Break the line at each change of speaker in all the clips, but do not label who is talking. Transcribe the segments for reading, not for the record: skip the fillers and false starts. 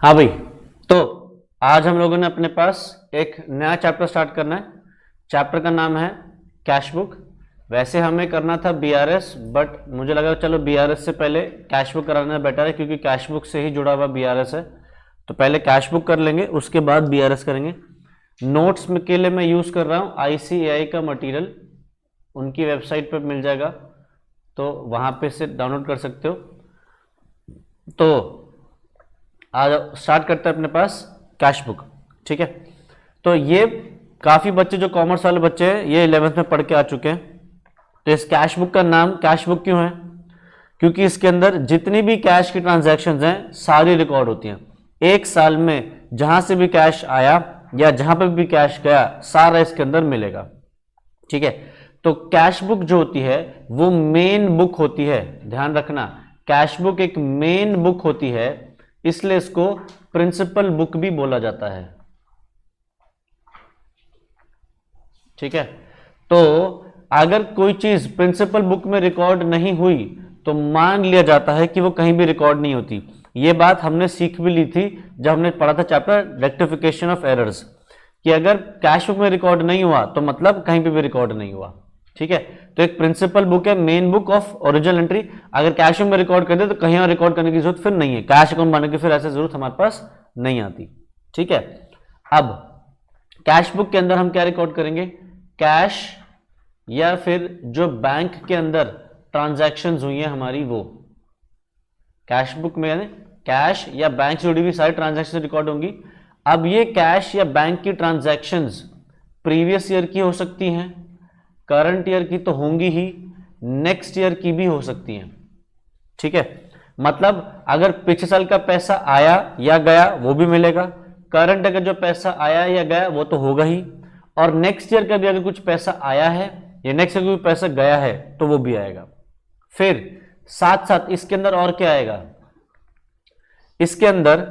हाँ भाई, तो आज हम लोगों ने अपने पास एक नया चैप्टर स्टार्ट करना है। चैप्टर का नाम है कैश बुक। वैसे हमें करना था बीआरएस, बट मुझे लगा चलो बीआरएस से पहले कैश बुक कराना बेटर है, क्योंकि कैश बुक से ही जुड़ा हुआ बीआरएस है। तो पहले कैश बुक कर लेंगे, उसके बाद बीआरएस करेंगे। नोट्स में के लिए मैं यूज़ कर रहा हूँ आईसीएआई का मटेरियल, उनकी वेबसाइट पर मिल जाएगा, तो वहाँ पे से डाउनलोड कर सकते हो। तो आज स्टार्ट करते हैं अपने पास कैश बुक। ठीक है, तो ये काफ़ी बच्चे जो कॉमर्स वाले बच्चे हैं ये 11th में पढ़ के आ चुके हैं। तो इस कैश बुक का नाम कैश बुक क्यों है? क्योंकि इसके अंदर जितनी भी कैश की ट्रांजैक्शंस हैं सारी रिकॉर्ड होती हैं। एक साल में जहां से भी कैश आया या जहां पर भी कैश गया सारा इसके अंदर मिलेगा। ठीक है, तो कैश बुक जो होती है वो मेन बुक होती है। ध्यान रखना, कैश बुक एक मेन बुक होती है, इसलिए इसको प्रिंसिपल बुक भी बोला जाता है। ठीक है, तो अगर कोई चीज प्रिंसिपल बुक में रिकॉर्ड नहीं हुई तो मान लिया जाता है कि वो कहीं भी रिकॉर्ड नहीं होती। ये बात हमने सीख भी ली थी जब हमने पढ़ा था चैप्टर रेक्टिफिकेशन ऑफ एरर्स, कि अगर कैश बुक में रिकॉर्ड नहीं हुआ तो मतलब कहीं पे भी रिकॉर्ड नहीं हुआ। ठीक है, तो एक प्रिंसिपल बुक है, main book of original entry. अगर कैश बुक में रिकॉर्ड कर दे तो कहीं और रिकॉर्ड करने की जरूरत फिर नहीं है, कैश अकाउंट बनाने की फिर ऐसे जरूरत हमारे पास नहीं आती। ठीक है, अब कैश बुक के अंदर हम क्या रिकॉर्ड करेंगे? कैश या फिर जो बैंक के अंदर ट्रांजैक्शंस हुई हैं हमारी, वो कैश बुक में कैश या बैंक से जुड़ी हुई सारी ट्रांजैक्शन रिकॉर्ड होंगी। अब ये कैश या बैंक की ट्रांजैक्शंस प्रीवियस ईयर की हो सकती हैं, करंट ईयर की तो होंगी ही, नेक्स्ट ईयर की भी हो सकती हैं। ठीक है, मतलब अगर पिछले साल का पैसा आया या गया वो भी मिलेगा, करंट अगर जो पैसा आया या गया वो तो होगा ही, और नेक्स्ट ईयर का भी अगर कुछ पैसा आया है या नेक्स्ट ईयर कोई पैसा गया है तो वो भी आएगा। फिर साथ साथ इसके अंदर और क्या आएगा? इसके अंदर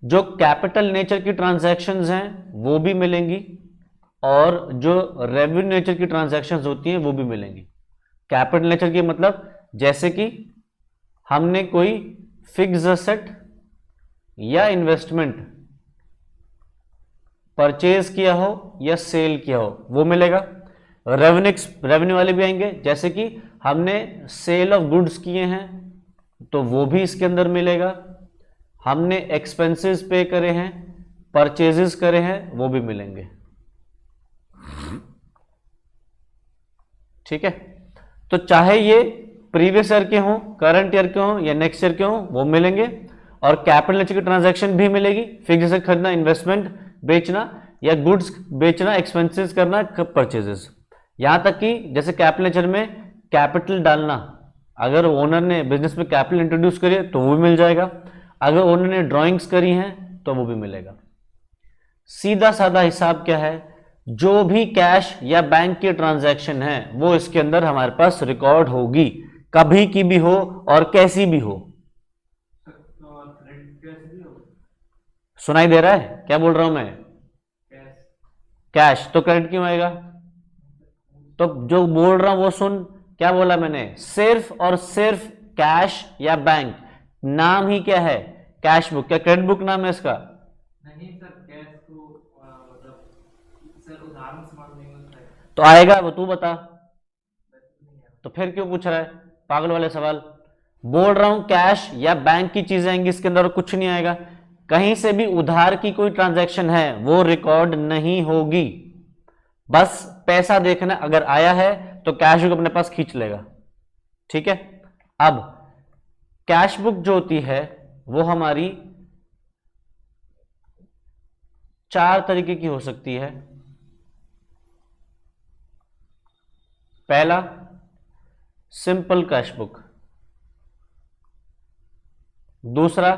जो कैपिटल नेचर की ट्रांजैक्शंस हैं वो भी मिलेंगी, और जो रेवेन्यू नेचर की ट्रांजैक्शंस होती हैं वो भी मिलेंगी। कैपिटल नेचर की मतलब जैसे कि हमने कोई फिक्स एसेट या इन्वेस्टमेंट परचेज किया हो या सेल किया हो वो मिलेगा। रेवेन्यू वाले भी आएंगे, जैसे कि हमने सेल ऑफ गुड्स किए हैं तो वो भी इसके अंदर मिलेगा, हमने एक्सपेंसेस पे करे हैं, परचेजेस करे हैं, वो भी मिलेंगे। ठीक है, तो चाहे ये प्रीवियस ईयर के हों, करंट ईयर के हों या नेक्स्ट ईयर के हों वो मिलेंगे। और कैपिटल नेचर की ट्रांजैक्शन भी मिलेगी, फिक्स एसेट खरीदना, इन्वेस्टमेंट बेचना या गुड्स बेचना, एक्सपेंसेस करना, परचेजेस। यहां तक कि जैसे कैपिटल नेचर में कैपिटल डालना, अगर ओनर ने बिजनेस में कैपिटल इंट्रोड्यूस करी तो वो भी मिल जाएगा, अगर ओनर ने ड्राइंग्स करी हैं तो वो भी मिलेगा। सीधा साधा हिसाब क्या है? जो भी कैश या बैंक की ट्रांजैक्शन है वो इसके अंदर हमारे पास रिकॉर्ड होगी, कभी की भी हो और कैसी भी हो। सुनाई दे रहा है क्या बोल रहा हूं मैं? कैश तो क्रेडिट क्यों आएगा? तो जो बोल रहा हूं वो सुन, क्या बोला मैंने? सिर्फ और सिर्फ कैश या बैंक। नाम ही क्या है? Cash book. क्या क्रेडिट बुक नाम है इसका?
नहीं सर, कैश को मतलब सर उदाहरण समझ नहीं होता है।
तो आएगा वो, तू बता। तो फिर क्यों पूछ रहा है पागल वाले सवाल? बोल रहा हूं कैश या बैंक की चीजें आएंगी इसके अंदर, कुछ नहीं आएगा। कहीं से भी उधार की कोई ट्रांजैक्शन है वो रिकॉर्ड नहीं होगी। बस पैसा देखना, अगर आया है तो कैश बुक अपने पास खींच लेगा। ठीक है, अब कैश बुक जो होती है वो हमारी 4 तरीके की हो सकती है। पहला, सिंपल कैश बुक। दूसरा,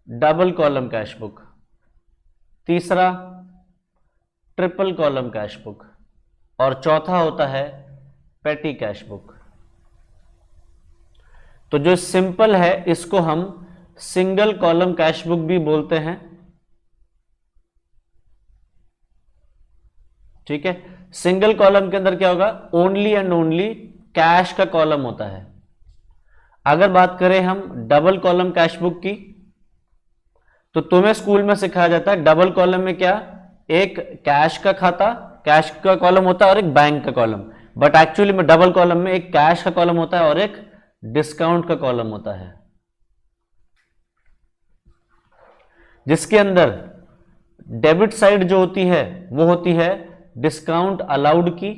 डबल कॉलम कैश बुक। तीसरा, ट्रिपल कॉलम कैश बुक। और चौथा होता है पेटी कैश बुक। तो जो सिंपल है इसको हम सिंगल कॉलम कैश बुक भी बोलते हैं। ठीक है, सिंगल कॉलम के अंदर क्या होगा? ओनली एंड ओनली कैश का कॉलम होता है। अगर बात करें हम डबल कॉलम कैश बुक की, तो तुम्हें स्कूल में सिखाया जाता है डबल कॉलम में क्या, एक कैश का खाता, कैश का कॉलम होता है और एक बैंक का कॉलम, बट एक्चुअली में डबल कॉलम में एक कैश का कॉलम होता है और एक डिस्काउंट का कॉलम होता है, जिसके अंदर डेबिट साइड जो होती है वो होती है डिस्काउंट अलाउड की,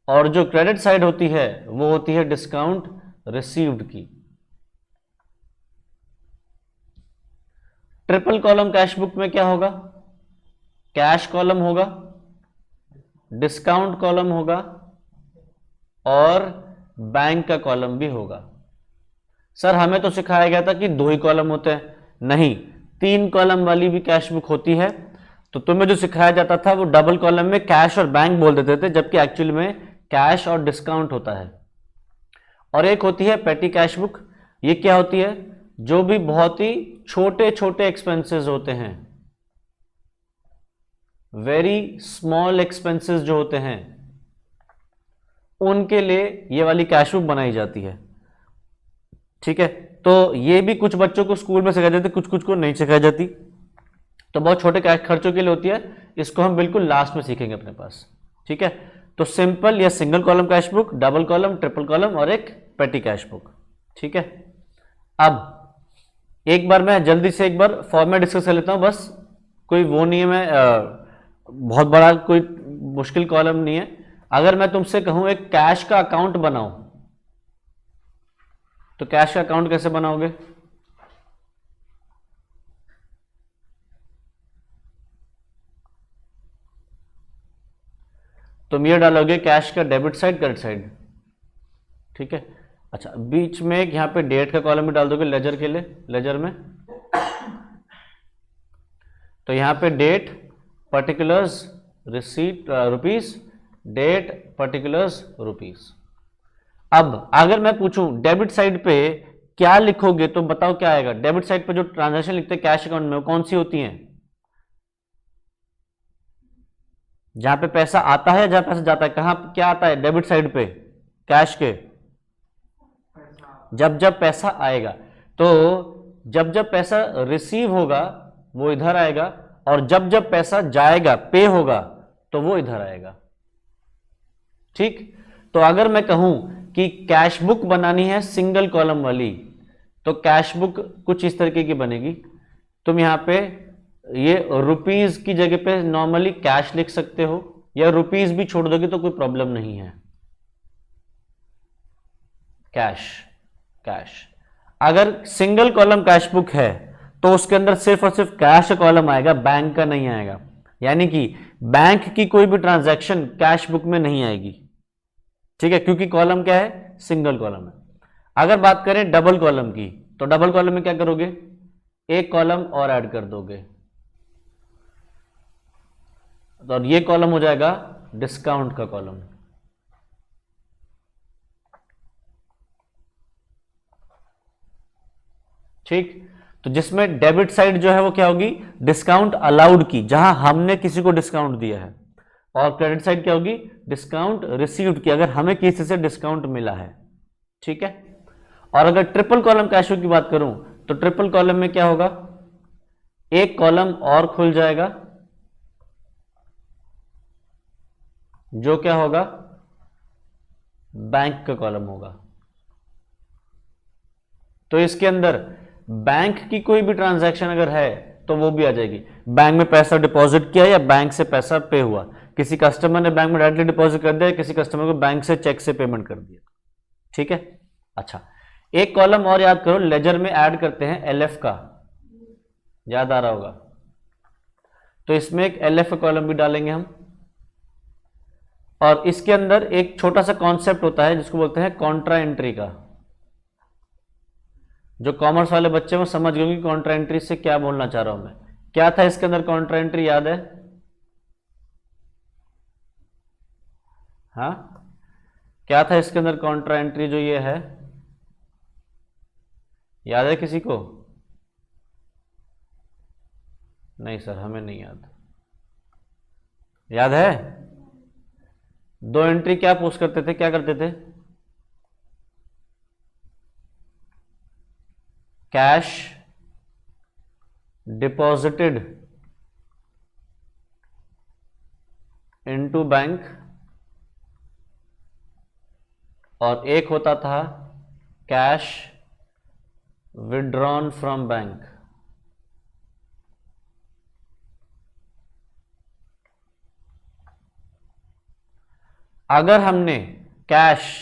और जो क्रेडिट साइड होती है वो होती है डिस्काउंट रिसीव्ड की। ट्रिपल कॉलम कैश बुक में क्या होगा, कैश कॉलम होगा, डिस्काउंट कॉलम होगा और बैंक का कॉलम भी होगा। सर हमें तो सिखाया गया था कि 2 ही कॉलम होते हैं, नहीं 3 कॉलम वाली भी कैश बुक होती है। तो तुम्हें जो सिखाया जाता था वो डबल कॉलम में कैश और बैंक बोल देते थे, जबकि एक्चुअली में कैश और डिस्काउंट होता है। और एक होती है पेटी कैश बुक, ये क्या होती है, जो भी बहुत ही छोटे छोटे एक्सपेंसेस होते हैं, वेरी स्मॉल एक्सपेंसेस जो होते हैं, उनके लिए ये वाली कैश बुक बनाई जाती है। ठीक है, तो ये भी कुछ बच्चों को स्कूल में सिखाई जाती, कुछ कुछ को नहीं सिखाई जाती, तो बहुत छोटे खर्चों के लिए होती है। इसको हम बिल्कुल लास्ट में सीखेंगे अपने पास। ठीक है, तो सिंपल या single column cash book, double column, triple column और एक पेटी कैश बुक। ठीक है, अब एक बार मैं जल्दी से एक बार फॉर्मेट डिस्कस कर लेता हूं, बस कोई वो नहीं है, मैं बहुत बड़ा कोई मुश्किल कॉलम नहीं है। अगर मैं तुमसे कहूं एक कैश का अकाउंट बनाओ, तो कैश का अकाउंट कैसे बनाओगे, तुम ये डालोगे कैश का डेबिट साइड क्रेडिट साइड। ठीक है, अच्छा बीच में एक यहां पे डेट का कॉलम भी डाल दोगे लेजर के लिए, लेजर में तो यहां पे date particulars receipt rupees, date particulars rupees. अब अगर मैं पूछूं डेबिट साइड पे क्या लिखोगे तो बताओ क्या आएगा। डेबिट साइड पे जो ट्रांजैक्शन लिखते हैं कैश अकाउंट में वो कौन सी होती हैं, जहां पे पैसा आता है, जहां पैसा जाता है, कहां क्या आता है डेबिट साइड पे कैश के, जब जब पैसा आएगा। तो जब जब पैसा रिसीव होगा वो इधर आएगा, और जब जब पैसा जाएगा पे होगा तो वो इधर आएगा। ठीक, तो अगर मैं कहूं कि कैश बुक बनानी है सिंगल कॉलम वाली, तो कैश बुक कुछ इस तरीके की बनेगी। तुम यहां पे ये रुपीज की जगह पे नॉर्मली कैश लिख सकते हो, या रुपीज भी छोड़ दोगे तो कोई प्रॉब्लम नहीं है। Cash cash. अगर सिंगल कॉलम कैश बुक है तो उसके अंदर सिर्फ और सिर्फ कैश का कॉलम आएगा, बैंक का नहीं आएगा, यानी कि बैंक की कोई भी ट्रांजैक्शन कैश बुक में नहीं आएगी। ठीक है, क्योंकि कॉलम क्या है, सिंगल कॉलम है। अगर बात करें डबल कॉलम की, तो डबल कॉलम में क्या करोगे, एक कॉलम और ऐड कर दोगे, तो ये कॉलम हो जाएगा डिस्काउंट का कॉलम। ठीक, तो जिसमें डेबिट साइड जो है वो क्या होगी, डिस्काउंट अलाउड की, जहां हमने किसी को डिस्काउंट दिया है, और क्रेडिट साइड क्या होगी, डिस्काउंट रिसीव्ड की, अगर हमें किसी से डिस्काउंट मिला है। ठीक है, और अगर ट्रिपल कॉलम कैश बुक की बात करूं तो ट्रिपल कॉलम में क्या होगा, एक कॉलम और खुल जाएगा, जो क्या होगा, बैंक का कॉलम होगा। तो इसके अंदर बैंक की कोई भी ट्रांजैक्शन अगर है तो वो भी आ जाएगी। बैंक में पैसा डिपॉजिट किया या बैंक से पैसा पे हुआ, किसी कस्टमर ने बैंक में डायरेक्टली डिपॉजिट कर दिया, किसी कस्टमर को बैंक से चेक से पेमेंट कर दिया। ठीक है, अच्छा एक कॉलम और याद करो, लेजर में ऐड करते हैं एलएफ का, याद आ रहा होगा, तो इसमें एक एलएफ का कॉलम भी डालेंगे हम। और इसके अंदर एक छोटा सा कॉन्सेप्ट होता है जिसको बोलते हैं कॉन्ट्रा एंट्री का। जो कॉमर्स वाले बच्चे वो समझ गए कि कॉन्ट्रा एंट्री से क्या बोलना चाह रहा हूं मैं। क्या था इसके अंदर कॉन्ट्रा एंट्री, याद है, हाँ क्या था इसके अंदर कॉन्ट्रा एंट्री जो ये है, याद है किसी को, नहीं सर हमें नहीं याद, याद है, 2 एंट्री क्या पोस्ट करते थे, क्या करते थे, कैश डिपॉजिटेड इनटू बैंक, और एक होता था कैश विड्रॉन फ्रॉम बैंक। अगर हमने कैश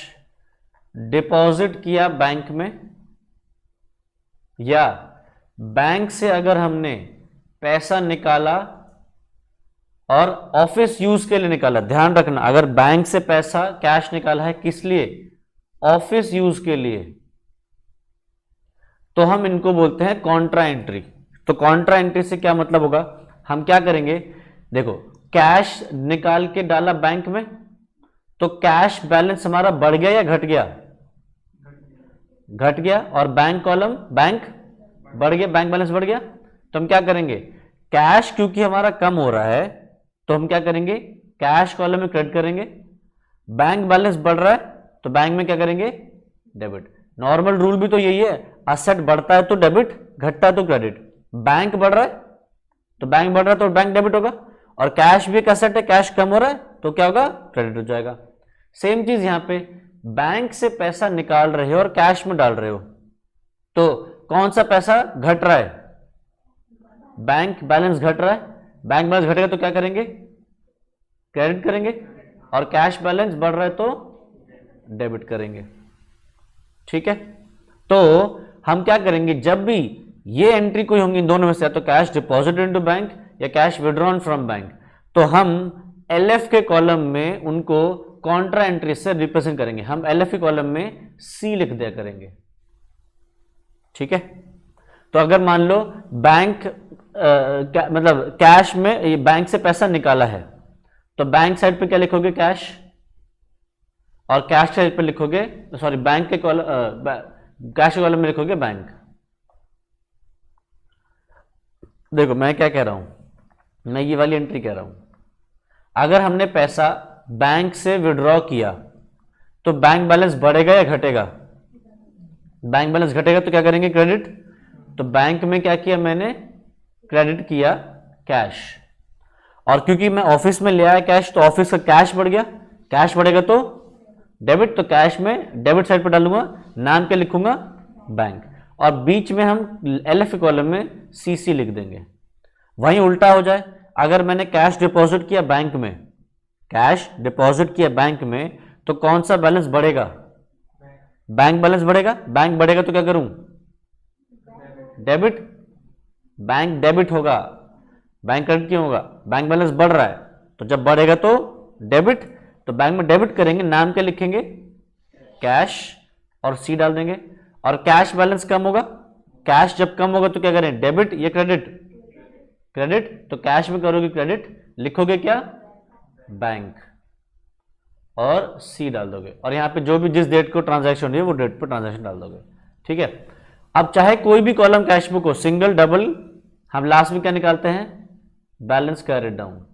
डिपॉजिट किया बैंक में, या बैंक से अगर हमने पैसा निकाला और ऑफिस यूज के लिए निकाला, ध्यान रखना, अगर बैंक से पैसा कैश निकाला है किस लिए, ऑफिस यूज के लिए, तो हम इनको बोलते हैं कॉन्ट्रा एंट्री। तो कॉन्ट्रा एंट्री से क्या मतलब होगा, हम क्या करेंगे, देखो कैश निकाल के डाला बैंक में, तो कैश बैलेंस हमारा बढ़ गया या घट गया, घट गया, और बैंक कॉलम, बैंक बढ़ गया, बैंक बैलेंस बढ़ गया। तो हम क्या करेंगे, कैश क्योंकि हमारा कम हो रहा है तो हम क्या करेंगे, कैश कॉलम में क्रेडिट करेंगे। बैंक बैलेंस बढ़ रहा है तो बैंक में क्या करेंगे, डेबिट। नॉर्मल रूल भी तो यही है, असेट बढ़ता है तो डेबिट, घटता है तो क्रेडिट। बैंक बढ़ रहा है तो बैंक बढ़ रहा है तो बैंक डेबिट होगा, और कैश भी एक असेट है, कैश कम हो रहा है तो क्या होगा, क्रेडिट हो जाएगा। सेम चीज यहां पे, बैंक से पैसा निकाल रहे हो और कैश में डाल रहे हो, तो कौन सा पैसा घट रहा है, बैंक बैलेंस घट रहा है, बैंक बैलेंस घटेगा तो क्या करेंगे, क्रेडिट करेंगे, और कैश बैलेंस बढ़ रहा है तो डेबिट करेंगे। ठीक है, तो हम क्या करेंगे, जब भी ये एंट्री कोई होंगी इन दोनों में से, या तो कैश डिपॉजिट इनटू बैंक या कैश विड्रॉन फ्रॉम बैंक, तो हम एलएफ के कॉलम में उनको कॉन्ट्रा एंट्री से रिप्रेजेंट करेंगे। हम एलएफ के कॉलम में सी लिख दिया करेंगे। ठीक है, तो अगर मान लो बैंक मतलब कैश में बैंक से पैसा निकाला है, तो बैंक साइड पे क्या लिखोगे, कैश, और कैश साइड पे लिखोगे, सॉरी बैंक के कॉलम, कैश के कॉलम में लिखोगे बैंक। देखो मैं क्या कह रहा हूं, मैं ये वाली एंट्री कह रहा हूं, अगर हमने पैसा बैंक से विड्रॉ किया तो बैंक बैलेंस बढ़ेगा या घटेगा, बैंक बैलेंस घटेगा तो क्या करेंगे, क्रेडिट। तो बैंक में क्या किया मैंने, क्रेडिट किया कैश, और क्योंकि मैं ऑफिस में ले आया कैश तो ऑफिस का कैश बढ़ गया, कैश बढ़ेगा तो डेबिट, तो कैश में डेबिट साइड पर डालूंगा, नाम क्या लिखूंगा, बैंक, और बीच में हम एलएफ कॉलम में सीसी लिख देंगे। वहीं उल्टा हो जाए, अगर मैंने कैश डिपॉजिट किया बैंक में, कैश डिपॉजिट किया बैंक में, तो कौन सा बैलेंस बढ़ेगा, बैंक बैलेंस बढ़ेगा, बैंक बढ़ेगा तो क्या करूं, डेबिट, बैंक डेबिट होगा, बैंक क्रेडिट क्यों होगा, बैंक बैलेंस बढ़ रहा है, तो जब बढ़ेगा तो डेबिट, तो बैंक में डेबिट करेंगे, नाम क्या लिखेंगे, कैश, और सी डाल देंगे, और कैश बैलेंस कम होगा, कैश जब कम होगा तो क्या करें, डेबिट या क्रेडिट, क्रेडिट, तो कैश में करोगे क्रेडिट, लिखोगे क्या, बैंक, और सी डाल दोगे, और यहां पे जो भी जिस डेट को ट्रांजैक्शन हुई है वो डेट पर ट्रांजैक्शन डाल दोगे। ठीक है, अब चाहे कोई भी कॉलम कैश बुक हो, सिंगल डबल, हम लास्ट में क्या निकालते हैं, बैलेंस कैरिड डाउन।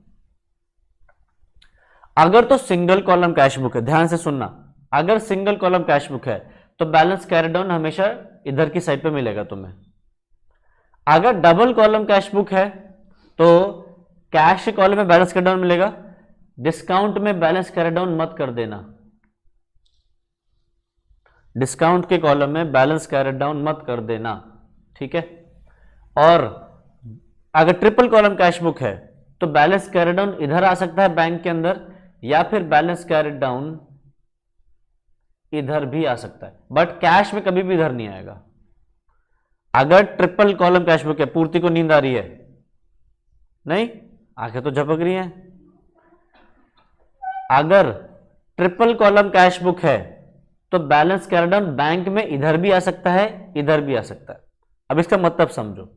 अगर तो सिंगल कॉलम कैश बुक है, ध्यान से सुनना, अगर सिंगल कॉलम कैश बुक है तो बैलेंस कैरिड डाउन हमेशा इधर की साइड पे मिलेगा तुम्हें। अगर डबल कॉलम कैश बुक है तो कैश के कॉलम में बैलेंस कैरिड डाउन मिलेगा, डिस्काउंट में बैलेंस कैरिड डाउन मत कर देना, डिस्काउंट के कॉलम में बैलेंस कैरिड डाउन मत कर देना। ठीक है, और अगर ट्रिपल कॉलम कैश बुक है तो बैलेंस कैरिड डाउन इधर आ सकता है बैंक के अंदर, या फिर बैलेंस कैरिड डाउन इधर भी आ सकता है, बट कैश में कभी भी इधर नहीं आएगा। अगर ट्रिपल कॉलम कैश बुक है, पूर्ति को नींद आ रही है, नहीं आंखें तो झपक रही हैं, अगर ट्रिपल कॉलम कैश बुक है तो बैलेंस कैरिड डाउन बैंक में इधर भी आ सकता है, इधर भी आ सकता है। अब इसका मतलब समझो,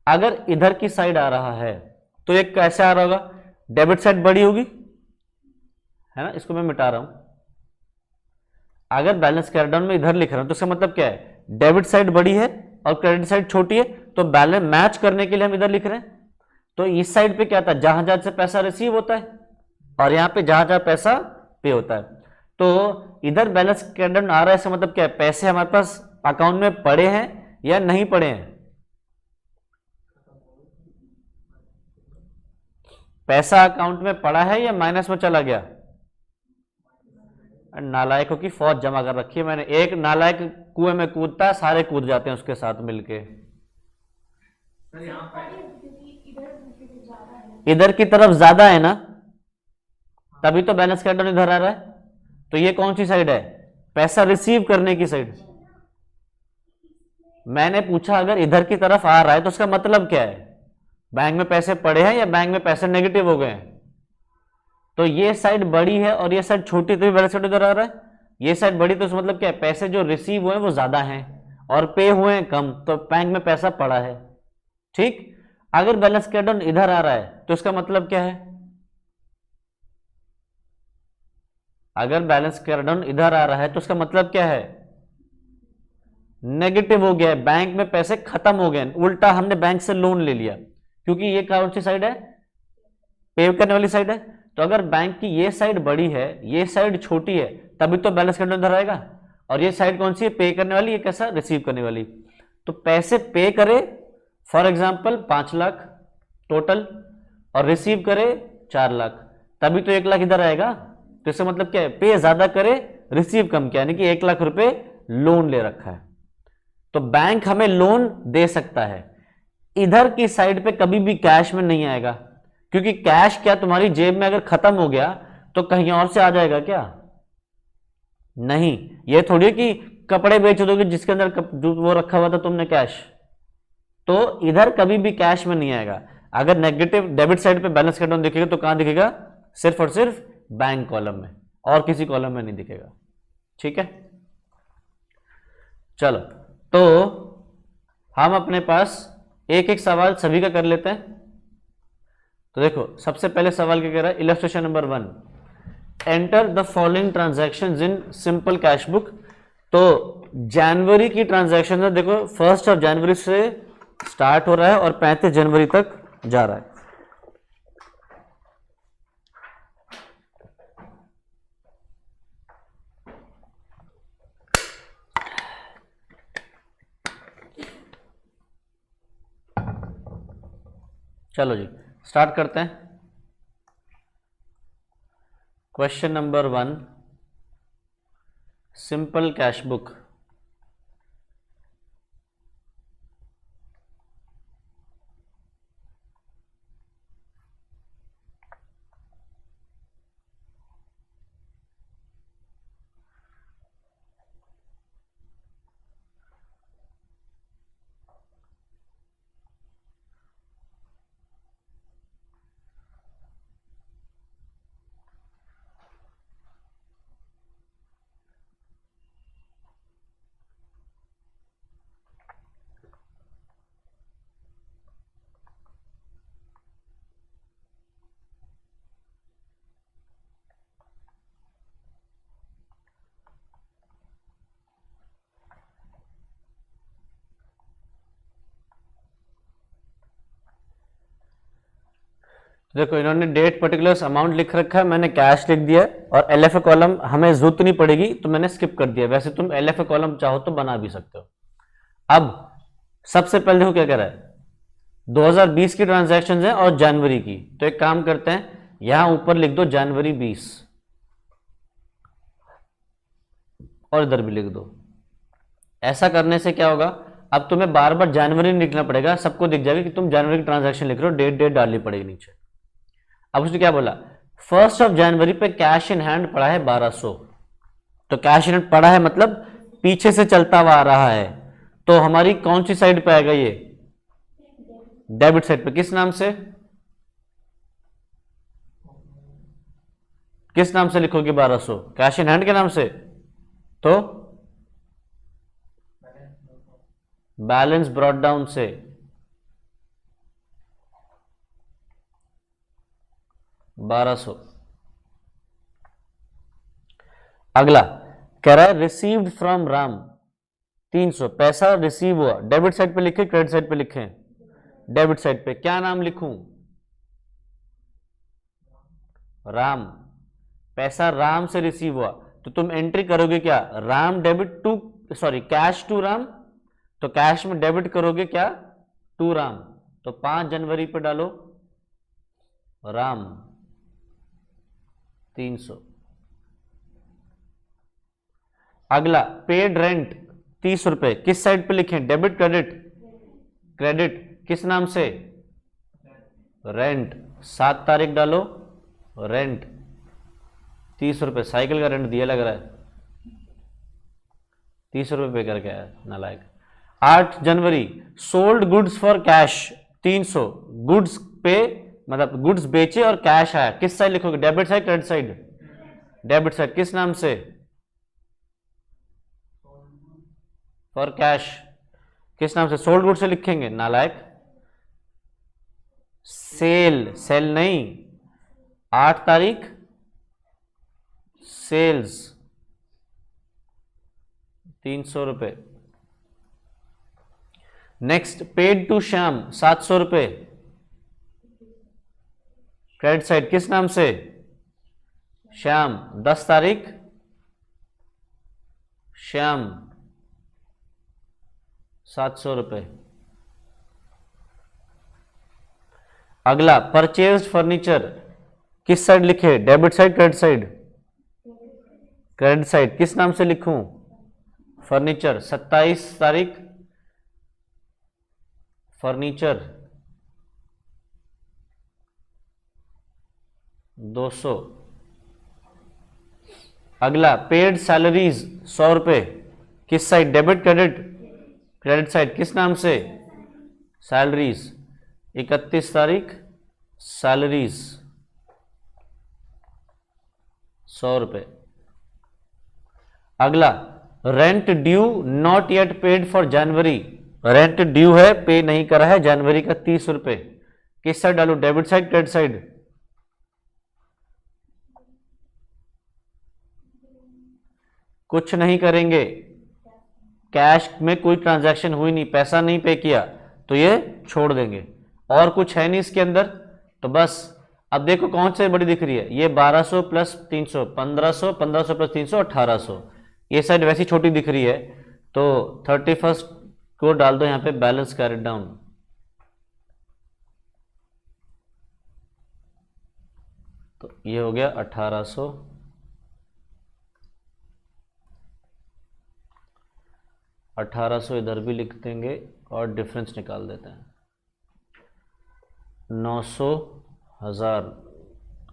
अगर इधर की साइड आ रहा है तो ये कैसे आ रहा होगा, डेबिट साइड बड़ी होगी, है ना, इसको मैं मिटा रहा हूं। अगर बैलेंस कैरिड डाउन में इधर लिख रहा हूं तो इसका मतलब क्या है, डेबिट साइड बड़ी है और क्रेडिट साइड छोटी है, तो बैलेंस मैच करने के लिए हम इधर लिख रहे हैं। तो इस साइड पे क्या था, जहां जहां से पैसा रिसीव होता है, और यहां पे जहां जहां पैसा पे होता है। तो इधर बैलेंस कैरिड डाउन आ रहा है, इसका मतलब क्या है, पैसे हमारे पास अकाउंट में पड़े हैं या नहीं पड़े हैं, पैसा अकाउंट में पड़ा है या माइनस में चला गया? नालायकों की फौज जमा कर रखी है मैंने। एक नालायक कुएं में कूदता है, सारे कूद जाते हैं उसके साथ मिलके।
सर यहाँ पे
इधर की तरफ ज्यादा है ना, तभी तो बैलेंस कैट डाउन इधर आ रहा है। तो ये कौन सी साइड है? पैसा रिसीव करने की साइड। मैंने पूछा अगर इधर की तरफ आ रहा है तो उसका मतलब क्या है? बैंक में पैसे पड़े हैं या बैंक में पैसे नेगेटिव हो गए हैं? तो ये साइड बड़ी है और ये साइड छोटी, तो बैलेंस कैट इधर आ रहा है। ये साइड बड़ी तो उसका मतलब क्या है? पैसे जो रिसीव हुए हैं वो ज्यादा हैं और पे हुए हैं कम, तो बैंक में पैसा पड़ा है। ठीक। अगर बैलेंस कैट डाउन इधर आ रहा है तो इसका मतलब क्या है? अगर बैलेंस कैट डाउन इधर आ रहा है तो उसका मतलब क्या है? नेगेटिव हो गया है, बैंक में पैसे खत्म हो गए, उल्टा हमने बैंक से लोन ले लिया। क्योंकि ये कौन सी साइड है? पे करने वाली साइड है। तो अगर बैंक की ये साइड बड़ी है, ये साइड छोटी है, तभी तो बैलेंस कैट डाउन इधर आएगा। और ये साइड कौन सी है? पे करने वाली। ये कैसा? रिसीव करने वाली। तो पैसे पे करे फॉर एग्जाम्पल 5 लाख टोटल और रिसीव करे 4 लाख, तभी तो 1 लाख इधर आएगा। तो इसका मतलब क्या है? पे ज्यादा करे, रिसीव कम किया, यानी कि 1 लाख रुपए लोन ले रखा है। तो बैंक हमें लोन दे सकता है। इधर की साइड पे कभी भी कैश में नहीं आएगा, क्योंकि कैश क्या तुम्हारी जेब में अगर खत्म हो गया तो कहीं और से आ जाएगा क्या? नहीं। ये थोड़ी कि कपड़े बेच दोगे जिसके अंदर जो वो रखा हुआ था तुमने कैश, तो इधर कभी भी कैश में नहीं आएगा। अगर नेगेटिव डेबिट साइड पे बैलेंस कैट डाउन दिखेगा तो कहां दिखेगा? सिर्फ और सिर्फ बैंक कॉलम में, और किसी कॉलम में नहीं दिखेगा। ठीक है, चलो तो हम अपने पास एक एक सवाल सभी का कर लेते हैं। तो देखो सबसे पहले सवाल क्या कह रहा है? Illustration number 1, enter the following transactions in simple cash book. तो जनवरी की ट्रांजैक्शन है, देखो 1 जनवरी से स्टार्ट हो रहा है और 35 जनवरी तक जा रहा है। चलो जी स्टार्ट करते हैं। Question number 1, simple cash book. देखो इन्होंने डेट पर्टिकुलर्स अमाउंट लिख रखा है, मैंने कैश लिख दिया है, और एलएफए कॉलम हमें जरूरत नहीं पड़ेगी तो मैंने स्किप कर दिया। वैसे तुम एलएफए कॉलम चाहो तो बना भी सकते हो। अब सबसे पहले देखो क्या कह रहा है, 2020 की ट्रांजैक्शंस है और जनवरी की। तो एक काम करते हैं, यहां ऊपर लिख दो जनवरी 20 और इधर भी लिख दो। ऐसा करने से क्या होगा, अब तुम्हें बार बार जनवरी नहीं लिखना पड़ेगा, सबको दिख जाएगा कि तुम जनवरी की ट्रांजैक्शन लिख रहे हो, डेट डालनी पड़ेगी नीचे। अब उसने क्या बोला, 1 जनवरी पे कैश इन हैंड पड़ा है 1200। तो कैश इन हैंड पड़ा है मतलब पीछे से चलता हुआ आ रहा है, तो हमारी कौन सी साइड पे आएगा? ये डेबिट साइड पे। किस नाम से, किस नाम से लिखोगे 1200? कैश इन हैंड के नाम से। तो बैलेंस ब्रॉट डाउन से। $1200। अगला कह रहा है रिसीव्ड फ्रॉम राम 300। पैसा रिसीव हुआ, डेबिट साइड पे लिखे क्रेडिट साइड पे लिखे? डेबिट साइड पे। क्या नाम लिखूं? राम। पैसा राम से रिसीव हुआ तो तुम एंट्री करोगे क्या? Ram debit to, sorry cash to Ram. तो कैश में डेबिट करोगे क्या? टू राम। तो 5 जनवरी पे डालो राम 300। अगला पेड रेंट 30 रुपए, किस साइड पे लिखें, डेबिट क्रेडिट? क्रेडिट, किस नाम से? रेंट, 7 तारीख डालो, रेंट 30 रुपए, साइकिल का रेंट दिया लग रहा है, 30 रुपए पे करके आया नालायक। 8 January sold goods for cash 300, goods पे मतलब गुड्स बेचे और कैश आया, किस साइड लिखोगे, debit side credit side? Debit side, किस नाम से? फॉर कैश, किस नाम से? सोल्ड गुड्स से लिखेंगे नालायक, सेल, सेल नहीं, 8 तारीख सेल्स 300 रुपए। नेक्स्ट पेड टू श्याम 700 रुपए, क्रेडिट साइड, किस नाम से? श्याम, 10 तारीख श्याम 700 रुपए। अगला परचेज फर्नीचर, किस साइड लिखे, debit side credit side? Credit side, किस नाम से लिखूं? फर्नीचर, 27 तारीख फर्नीचर 200। अगला पेड सैलरीज 100 रुपए, किस side, debit credit? Credit side, किस नाम से? सैलरीज, 31 तारीख सैलरीज 100 रुपए। अगला rent due not yet paid for January, rent due है, पे नहीं करा है, जनवरी का 30 रुपए, किस साइड डालू, डेबिट साइड क्रेडिट साइड? कुछ नहीं करेंगे, कैश में कोई ट्रांजैक्शन हुई नहीं, पैसा नहीं पे किया, तो ये छोड़ देंगे, और कुछ है नहीं इसके अंदर, तो बस अब देखो कौन से बड़ी दिख रही है, ये 1200 प्लस 300 1500, 1500 प्लस 300 1800, ये साइड वैसी छोटी दिख रही है, तो 31 को डाल दो यहां पे, बैलेंस कैरी डाउन, तो ये हो गया 1800, 1800 इधर भी लिख देंगे और डिफरेंस निकाल देते हैं, 900 1000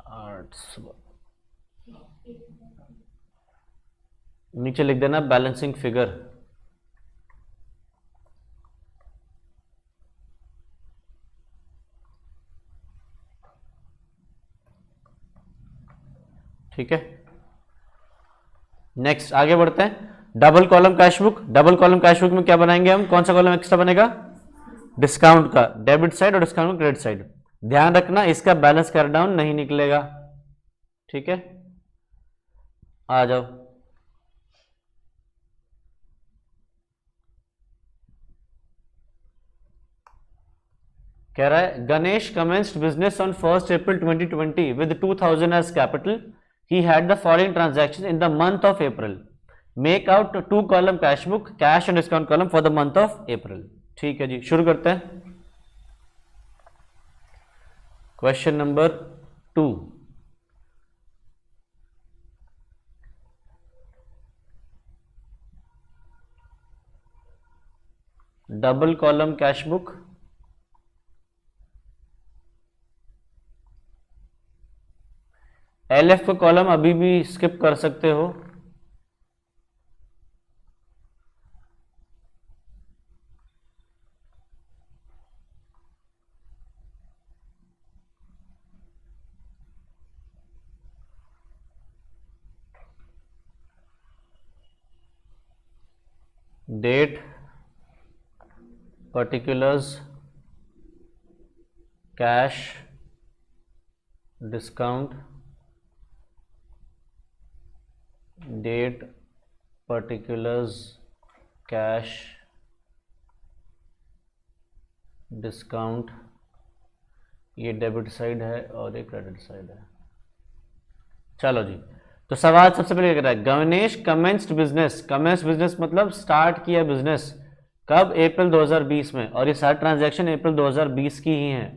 800, नीचे लिख देना बैलेंसिंग फिगर, ठीक है। नेक्स्ट आगे बढ़ते हैं, double column cash book, double column cash book में क्या बनाएंगे हम, कौन सा कॉलम एक्स्ट्रा बनेगा, डिस्काउंट का, डेबिट साइड और डिस्काउंट क्रेडिट साइड, ध्यान रखना इसका बैलेंस कैरी डाउन नहीं निकलेगा, ठीक है। आ जाओ, कह रहा है Ganesh commenced business on 1st April 2020 with 2000 as capital, he had the following transaction in the month of April, make out 2 column cash book, cash and discount column for the month of April. ठीक है जी, शुरू करते हैं। Question number 2, double column cash book, LF का column अभी भी skip कर सकते हो, date, particulars, cash, discount, date, particulars, cash, discount, ये डेबिट साइड है और ये क्रेडिट साइड है। चलो जी, तो सवाल सबसे पहले क्या है, Ganesh commenced business, commenced business मतलब स्टार्ट किया बिजनेस, कब, अप्रैल 2020 में, और ये सारी ट्रांजैक्शन अप्रैल 2020 की ही हैं।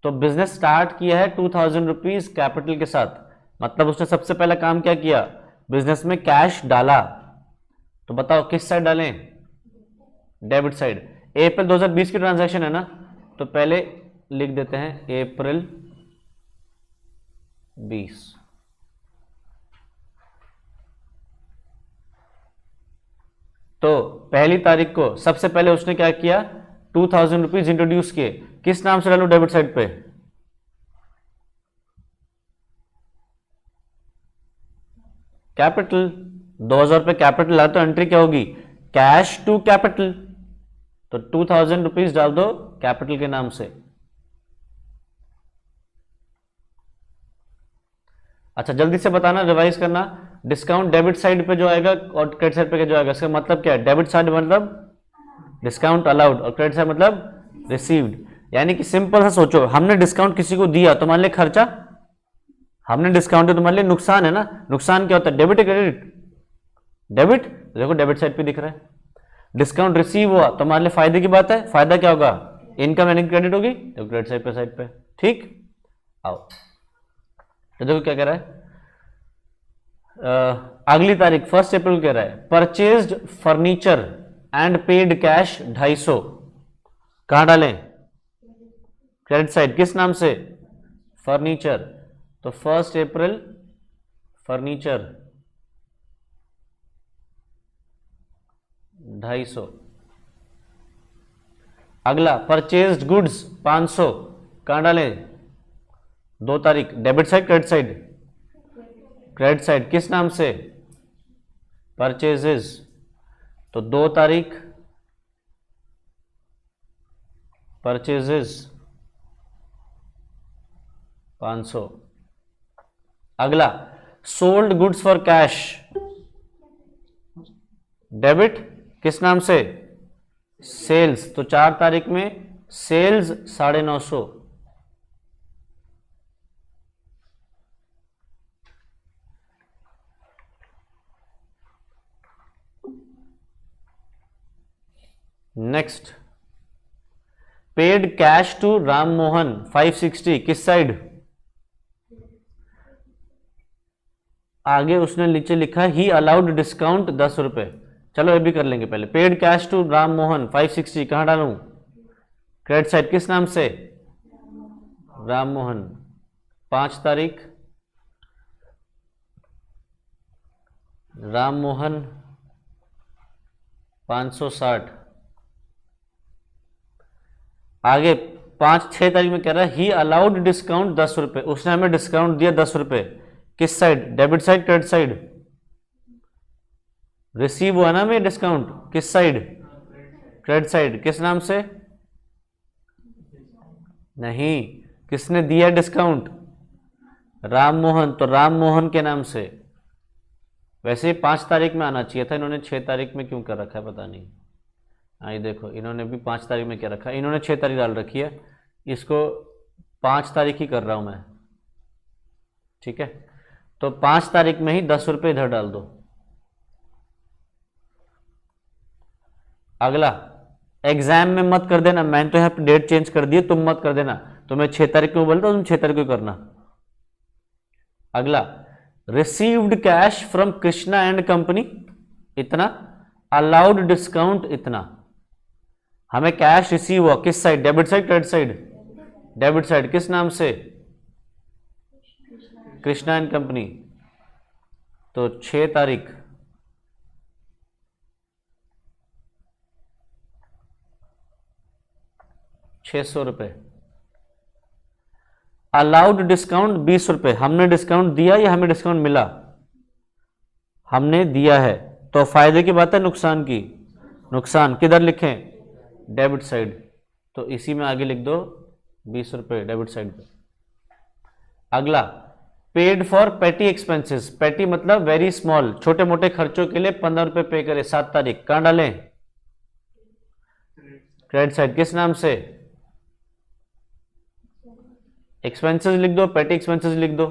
तो बिजनेस स्टार्ट किया है 2000 रुपीज कैपिटल के साथ, मतलब उसने सबसे पहला काम क्या किया, बिजनेस में कैश डाला। तो बताओ किस साइड डालें, डेबिट साइड। अप्रैल 2020 की ट्रांजैक्शन है ना, तो पहले लिख देते हैं अप्रैल 20। तो पहली तारीख को सबसे पहले उसने क्या किया, 2000 रुपीज इंट्रोड्यूस किए। किस नाम से डालू डेबिट साइड पे, कैपिटल। 2000 पे कैपिटल आया तो एंट्री क्या होगी, कैश टू कैपिटल। तो 2000 रुपीज डाल दो कैपिटल के नाम से। अच्छा जल्दी से बताना, रिवाइज करना। डिस्काउंट डेबिट साइड पे जो आएगा और क्रेडिट साइड पे जो आएगा, इसका मतलब क्या है, डेबिट साइड मतलब डिस्काउंट अलाउड और क्रेडिट साइड मतलब रिसीव्ड। यानी कि सिंपल सा सोचो, हमने डिस्काउंट किसी को दिया तुम्हारे लिए खर्चा, हमने डिस्काउंट दिया तुम्हारे लिए नुकसान है ना। नुकसान क्या होता है, डेबिट या क्रेडिट, डेबिट। देखो डेबिट साइड पे दिख रहा है। डिस्काउंट रिसीव हुआ तुम्हारे लिए फायदे की बात है, फायदा क्या होगा, इनकम यानी क्रेडिट होगी, तो क्रेडिट साइड पे। ठीक, आओ तो देखो क्या कह रहा है, अगली तारीख 1 अप्रैल कह रहा है, purchased furniture and paid cash 250। कहां डालें, क्रेडिट साइड। किस नाम से, फर्नीचर। तो 1 अप्रैल फर्नीचर 250। अगला परचेज्ड गुड्स 500। कहां डालें, 2 तारीख, debit side credit side, credit side. किस नाम से, परचेजेस। तो 2 तारीख परचेजेस 500। अगला sold goods for cash, debit. किस नाम से, सेल्स। तो 4 तारीख में sales 950। Next paid cash to Ram Mohan 560। किस साइड, आगे उसने नीचे लिखा ही अलाउड डिस्काउंट 10 रुपए। चलो ये भी कर लेंगे पहले। Paid cash to Ram Mohan 560 कहां डालूं, क्रेडिट साइड। किस नाम से, राम मोहन। 5 तारीख राम मोहन 560। आगे 5-6 तारीख में कह रहा है ही अलाउड डिस्काउंट 10 रुपए, उसने हमें डिस्काउंट दिया 10 रुपए। किस side, debit side credit side, receive हुआ ना में डिस्काउंट। किस साइड, क्रेडिट साइड। किस नाम से, नहीं, किसने दिया डिस्काउंट, राम मोहन। तो राम मोहन के नाम से। वैसे 5 तारीख में आना चाहिए था, इन्होंने 6 तारीख में क्यों कर रखा है पता नहीं। आई देखो इन्होंने भी 5 तारीख में क्या रखा है, इन्होंने 6 तारीख डाल रखी है, इसको 5 तारीख ही कर रहा हूं मैं। ठीक है, तो 5 तारीख में ही 10 रुपए इधर डाल दो। अगला एग्जाम में मत कर देना, मैंने तो यहां पे डेट चेंज कर दी है, तुम मत कर देना। तो मैं 6 तारीख को बोलता हूं, तुम 6 तारीख को करना। अगला received cash from Krishna and company इतना, अलाउड डिस्काउंट इतना। हमें कैश रिसीव हुआ किस side, debit side credit side, debit side. किस नाम से, कृष्णा एंड कंपनी। तो 6 तारीख ₹600। अलाउड डिस्काउंट 20 रुपए। हमने डिस्काउंट दिया या हमें डिस्काउंट मिला, हमने दिया है। तो फायदे की बात है नुकसान की, नुकसान। किधर लिखें, डेबिट साइड। तो इसी में आगे लिख दो 20 रुपए डेबिट साइड पे। अगला पेड फॉर पेटी एक्सपेंसेस, पेटी मतलब वेरी स्मॉल, छोटे मोटे खर्चों के लिए 15 रुपए पे करे। 7 तारीख कहां डालें, क्रेडिट साइड। किस नाम से, एक्सपेंसेस लिख दो, पेटी एक्सपेंसेस लिख दो।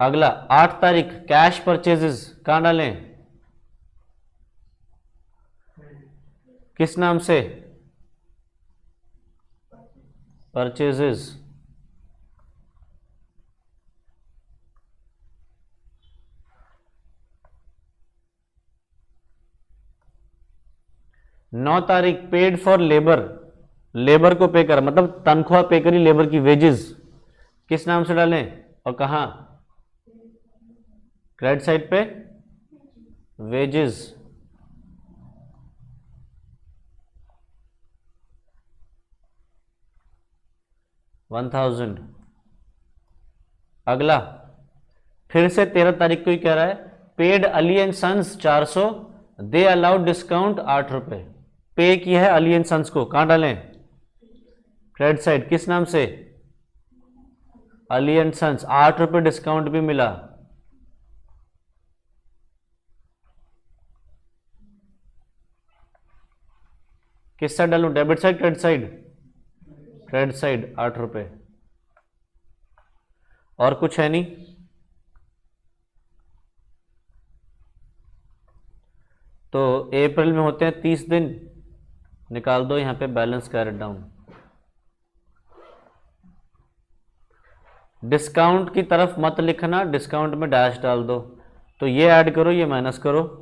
अगला 8 तारीख कैश परचेजेस कहां डालें, किस नाम से? परचेजेस। नौ तारीख पेड फॉर लेबर, लेबर को पे कर, मतलब तनख्वाह पे करी लेबर की, वेजेस किस नाम से डालें और कहां? क्रेडिट साइड पे वेजेस। $1000। अगला फिर से 13 तारीख को ही कह रहा है, paid Ali and sons 400, they allowed discount ₹8। Pay किया है अली एंड सन्स को, कहां डालें? क्रेडिट साइड, किस नाम से? Ali and sons. ₹8 डिस्काउंट भी मिला। किस साइड डालूं, debit side credit side? Credit side, ₹8। और कुछ है नहीं। तो अप्रैल में होते हैं 30 दिन, निकाल दो यहां पे बैलेंस कैरेट डाउन। डिस्काउंट की तरफ मत लिखना, डिस्काउंट में डैश डाल दो। तो ये ऐड करो, ये माइनस करो।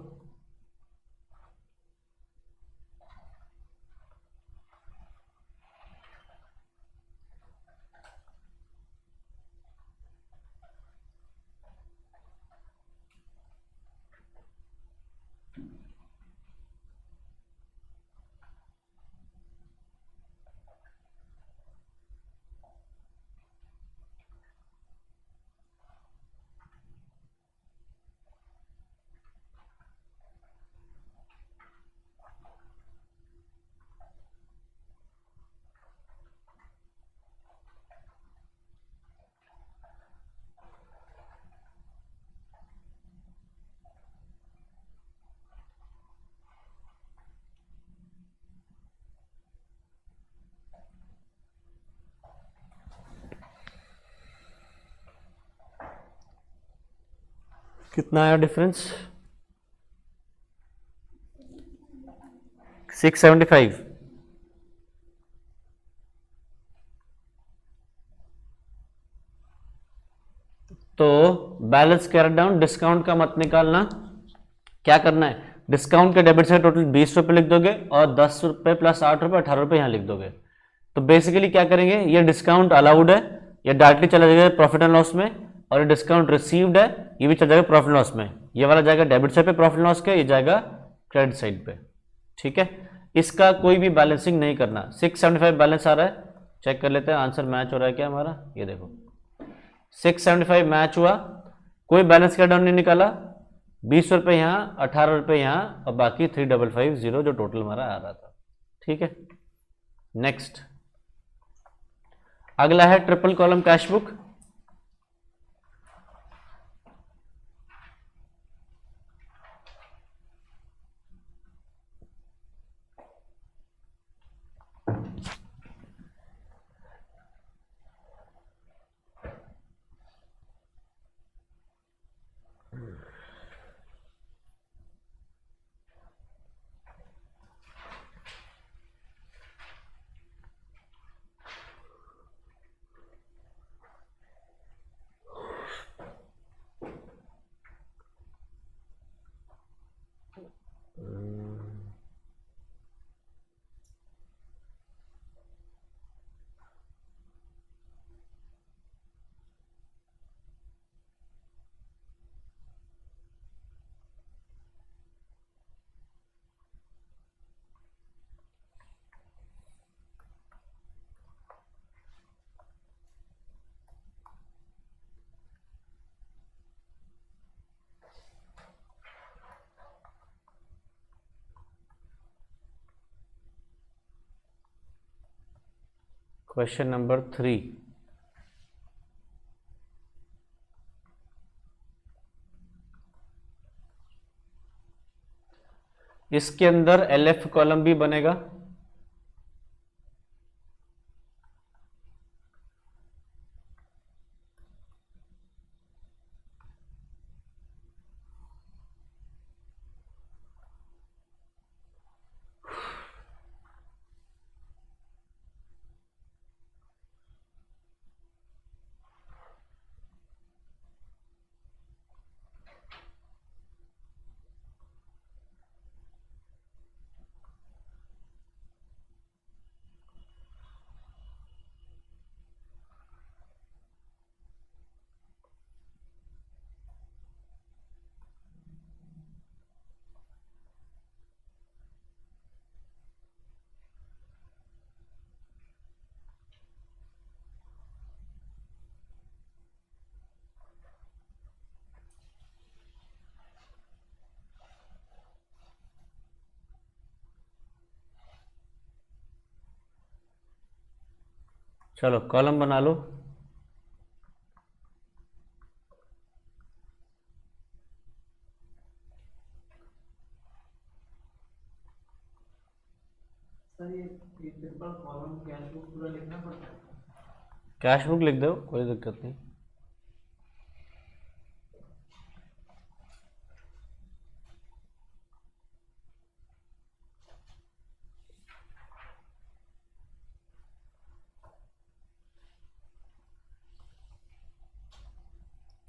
कितना आया डिफरेंस? 675। तो बैलेंस कैरेट डाउन, डिस्काउंट का मत निकालना। क्या करना है, डिस्काउंट के डेबिट साइड टोटल ₹20 लिख दोगे और ₹10 प्लस ₹8 ₹18 यहां लिख दोगे। तो बेसिकली क्या करेंगे, ये डिस्काउंट अलाउड है, ये डायरेक्टली चला जाएगा प्रॉफिट एंड लॉस में, और ये डिस्काउंट रिसीव्ड है, ये भी चला जाएगा प्रॉफिट एंड लॉस में। ये वाला जाएगा डेबिट साइड पे प्रॉफिट एंड लॉस के, ये जाएगा क्रेडिट साइड पे। ठीक है, इसका कोई भी बैलेंसिंग नहीं करना। 675 बैलेंस आ रहा है, चेक कर लेते हैं आंसर मैच हो रहा है क्या हमारा। ये देखो 675 मैच हुआ, कोई बैलेंस कैरेट डाउन नहीं निकाला। ₹20 यहाँ, ₹18 यहाँ, और बाकी 3550 जो टोटल हमारा आ रहा था। ठीक है, नेक्स्ट अगला है triple column cash book. Question number 3, इसके अंदर LF कॉलम भी बनेगा। चलो कॉलम बना लो।
सर ये ट्रिपल कॉलम कैश बुक पूरा लिखना पड़ता है?
कैश बुक लिख दो, कोई दिक्कत नहीं।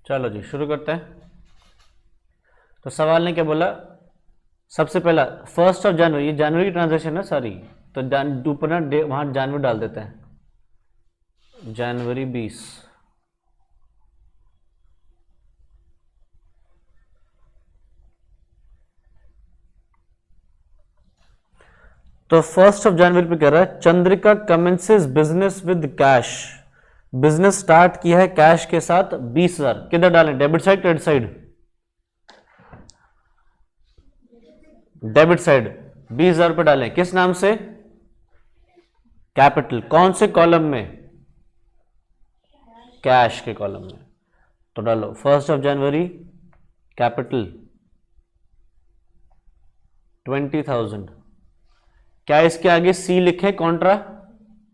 चलो जी शुरू करते हैं। तो सवाल ने क्या बोला, सबसे पहला 1 जनवरी, ये जनवरी की ट्रांजेक्शन है सारी, तो ऊपर ना वहां जनवरी डाल देते हैं, जनवरी 20। तो 1 जनवरी पे कह रहा है Chandrika commences business with cash, business start किया है कैश के साथ 20,000। किधर डालें, debit side credit side? Debit side 20,000 रुपये डालें। किस नाम से? कैपिटल। कौन से कॉलम में? कैश के कॉलम में। तो डालो 1 जनवरी कैपिटल 20,000। क्या इसके आगे सी लिखे कॉन्ट्रा?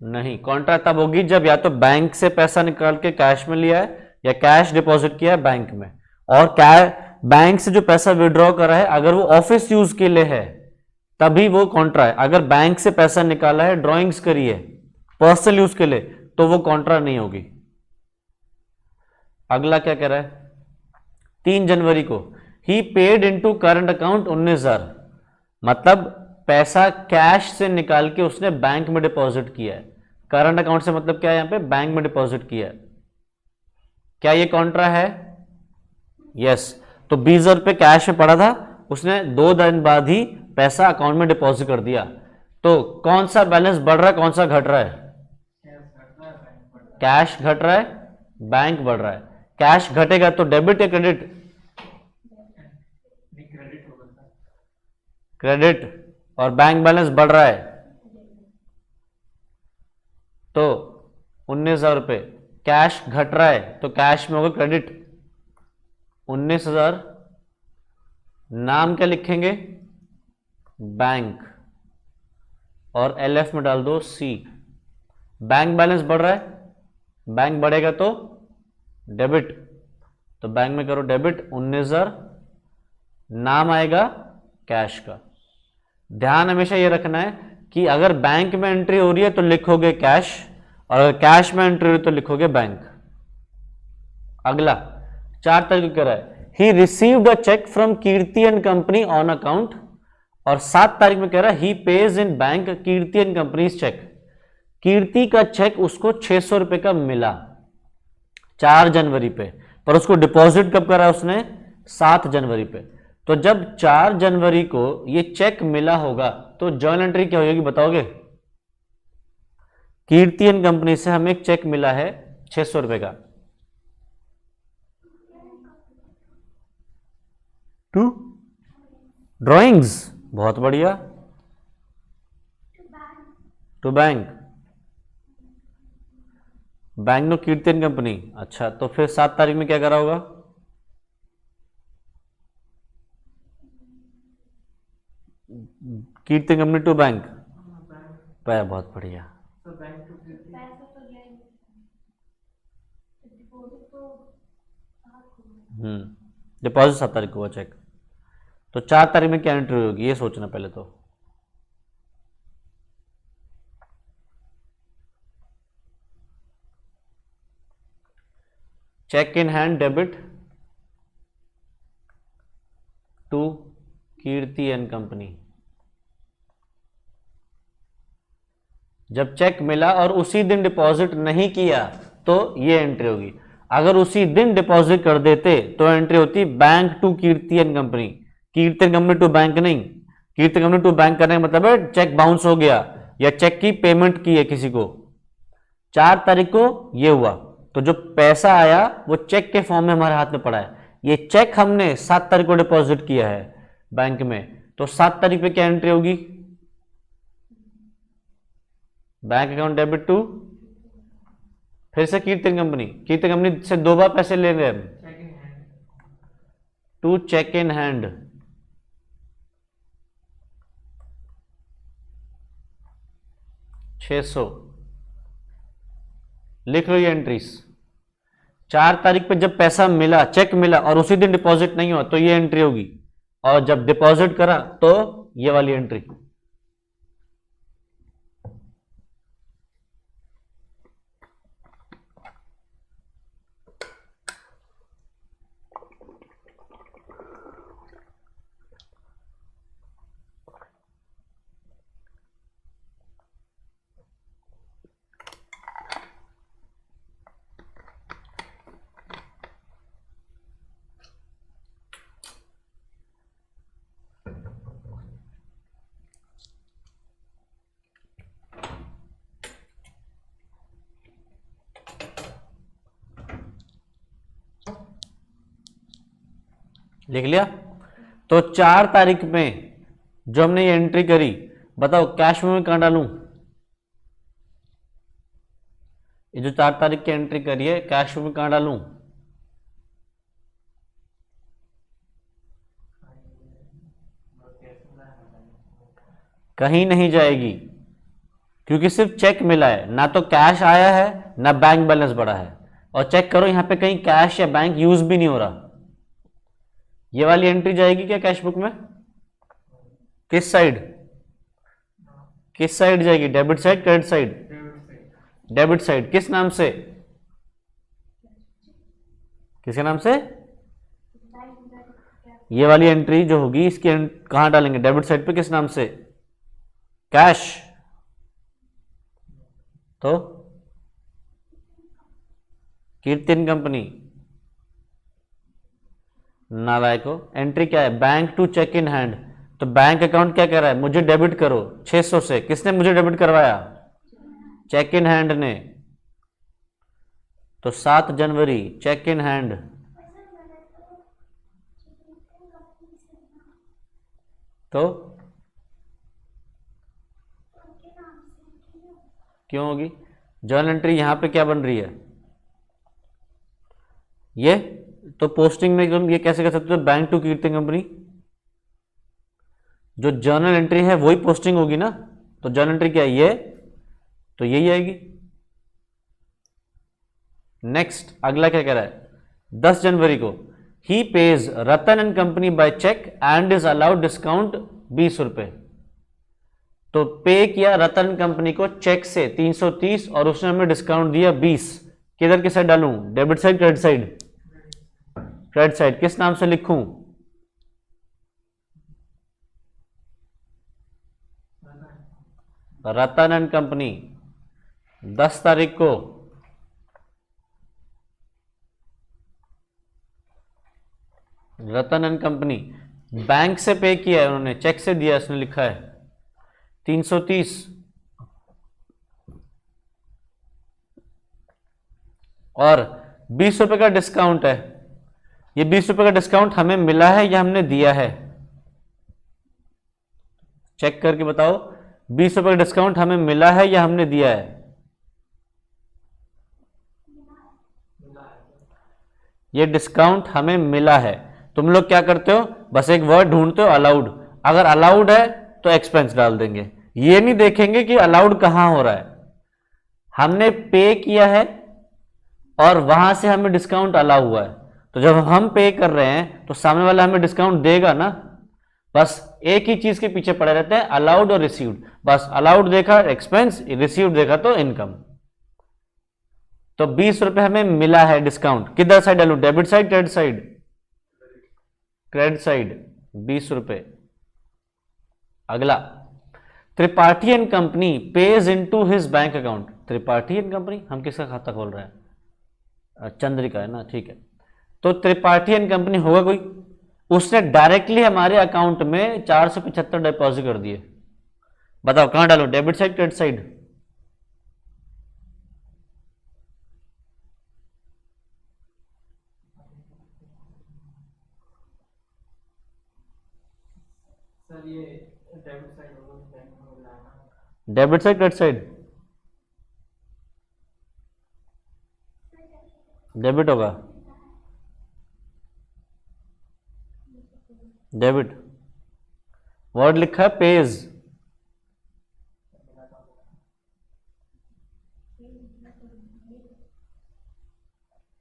नहीं, कॉन्ट्रा तब होगी जब या तो बैंक से पैसा निकाल के कैश में लिया है या कैश डिपॉजिट किया है बैंक में, और बैंक से जो पैसा विड्रॉ करा है अगर वो ऑफिस यूज के लिए है तभी वो कॉन्ट्रा है। अगर बैंक से पैसा निकाला है, ड्रॉइंग्स करी है पर्सनल यूज के लिए, तो वो कॉन्ट्रा नहीं होगी। अगला क्या कह रहा है, 3 जनवरी को ही पेड इनटू करंट अकाउंट 19,000, मतलब पैसा कैश से निकाल के उसने बैंक में डिपॉजिट किया है। करंट अकाउंट से मतलब क्या है, यहां पे बैंक में डिपॉजिट किया है। क्या ये कॉन्ट्रा है? यस। तो 20,000 रुपये कैश में पड़ा था, उसने 2 दिन बाद ही पैसा अकाउंट में डिपॉजिट कर दिया। तो कौन सा बैलेंस बढ़ रहा है, कौन सा घट रहा है? कैश घट रहा है, बैंक बढ़ रहा है। कैश घटेगा तो डेबिट या क्रेडिट? क्रेडिट। और बैंक बैलेंस बढ़ रहा है तो 19,000 रुपये। कैश घट रहा है तो कैश में होगा क्रेडिट 19,000। नाम क्या लिखेंगे? बैंक, और LF में डाल दो C। बैंक बैलेंस बढ़ रहा है, बैंक बढ़ेगा तो डेबिट, तो बैंक में करो डेबिट 19,000। नाम आएगा कैश का। ध्यान हमेशा ये रखना है कि अगर बैंक में एंट्री हो रही है तो लिखोगे कैश, और अगर कैश में एंट्री हो रही है तो लिखोगे बैंक। अगला 4 तारीख को कह रहा है he received a cheque from Kirti and company on account, और 7 तारीख में कह रहा है he pays in bank Kirti and company's cheque. Kirti का चेक उसको 600 रुपए का मिला 4 जनवरी पे, पर उसको डिपॉजिट कब करा उसने? 7 जनवरी पे। तो जब 4 जनवरी को ये चेक मिला होगा तो जर्नल एंट्री क्या होगी बताओगे? कीर्ति एंड कंपनी से हमें एक चेक मिला है 600 रुपए का, टू ड्रॉइंग्स। बहुत बढ़िया। To bank, bank no Kirti and company. अच्छा, तो फिर 7 तारीख में क्या करा होगा? Kirti company to bank. बहुत बढ़िया। डिपॉजिट 7 तारीख को हुआ चेक, तो 4 तारीख में क्या एंट्री होगी ये सोचना पहले। तो cheque in hand debit to Kirti and company. जब चेक मिला और उसी दिन डिपॉजिट नहीं किया तो ये एंट्री होगी। अगर उसी दिन डिपॉजिट कर देते तो एंट्री होती bank to Kirti and company. Kirti and company to bank नहीं। कीर्ति कंपनी टू बैंक करने का मतलब है चेक बाउंस हो गया या चेक की पेमेंट की है किसी को। 4 तारीख को ये हुआ, तो जो पैसा आया वो चेक के फॉर्म में हमारे हाथ में पड़ा है। ये चेक हमने 7 तारीख को डिपॉजिट किया है बैंक में, तो 7 तारीख पे क्या एंट्री होगी? बैंक अकाउंट डेबिट टू फिर से कीर्तन कंपनी से 2 बार पैसे ले रहे हैं हम।
Cheque in hand.
To cheque in hand, 600 लिख लो ये एंट्रीज। 4 तारीख पे जब पैसा मिला, चेक मिला और उसी दिन डिपॉजिट नहीं हुआ तो ये एंट्री होगी, और जब डिपॉजिट करा तो ये वाली एंट्री। लिख लिया। तो 4 तारीख में जो हमने ये एंट्री करी, बताओ कैश में कहां डालूं? ये जो 4 तारीख की एंट्री करी है, कैश में कहां डालूं? कहीं नहीं जाएगी, क्योंकि सिर्फ चेक मिला है, ना तो कैश आया है ना बैंक बैलेंस बढ़ा है। और चेक करो यहां पे कहीं कैश या बैंक यूज भी नहीं हो रहा। ये वाली एंट्री जाएगी क्या कैश बुक में? किस साइड? किस साइड जाएगी? Debit side, credit side? Debit side. किस नाम से? किसके नाम से? ये वाली एंट्री जो होगी इसकी कहां डालेंगे? डेबिट साइड पे। किस नाम से? कैश। तो कीर्तन कंपनी। नालायको, एंट्री क्या है? Bank to cheque in hand. तो बैंक अकाउंट क्या कह रहा है? मुझे डेबिट करो 600 से। किसने मुझे डेबिट करवाया? चेक इन हैंड ने। तो 7 जनवरी चेक इन हैंड। तो क्यों होगी? जर्नल एंट्री यहां पे क्या बन रही है? ये तो पोस्टिंग में तुम ये कैसे कर सकते हो? बैंक टू कीर्तन कंपनी। जो जर्नल एंट्री है वही पोस्टिंग होगी ना। तो जर्नल एंट्री क्या है? ये तो यही आएगी। नेक्स्ट अगला क्या कह रहा है? 10 जनवरी को he pays Ratan and company by cheque and is allowed discount 20 रुपए। तो पे किया रतन कंपनी को चेक से 330 और उसने हमें डिस्काउंट दिया 20। किधर की साइड डालूं? Debit side, credit side? Credit side. किस नाम से लिखूं? रतन एंड कंपनी। 10 तारीख को रतन एंड कंपनी बैंक से पे किया है उन्होंने, चेक से दिया, इसने लिखा है 330 और 20 रुपए का डिस्काउंट है। ये 20 रुपए का डिस्काउंट हमें मिला है या हमने दिया है? चेक करके बताओ, 20 रुपए का डिस्काउंट हमें मिला है या हमने दिया है? ये डिस्काउंट हमें मिला है। तुम लोग क्या करते हो? बस एक वर्ड ढूंढते हो, अलाउड। अगर अलाउड है तो एक्सपेंस डाल देंगे, ये नहीं देखेंगे कि अलाउड कहां हो रहा है। हमने पे किया है और वहां से हमें डिस्काउंट अलाउ हुआ है, तो जब हम पे कर रहे हैं तो सामने वाला हमें डिस्काउंट देगा ना। बस एक ही चीज के पीछे पड़े रहते हैं, अलाउड और रिसीव्ड। बस अलाउड देखा एक्सपेंस, रिसीव्ड देखा तो इनकम। तो 20 रुपए हमें मिला है डिस्काउंट। किधर साइड डालूं? Debit side, credit side? Credit side. 20 रुपए। अगला, Tripathi and company page into his bank account. Tripathi and company, हम किसका खाता खोल रहे हैं? चंद्रिका है ना, ठीक है। तो त्रिपाठी एंड कंपनी होगा कोई, उसने डायरेक्टली हमारे अकाउंट में 475 डिपॉजिट कर दिए। बताओ कहां डालूं? Debit side, credit side?
Sir ये डेबिट साइड होगा, बैंक में मिल रहा है ना।
Debit side, credit side? Debit होगा, डेबिट। वर्ड लिखा है पेज,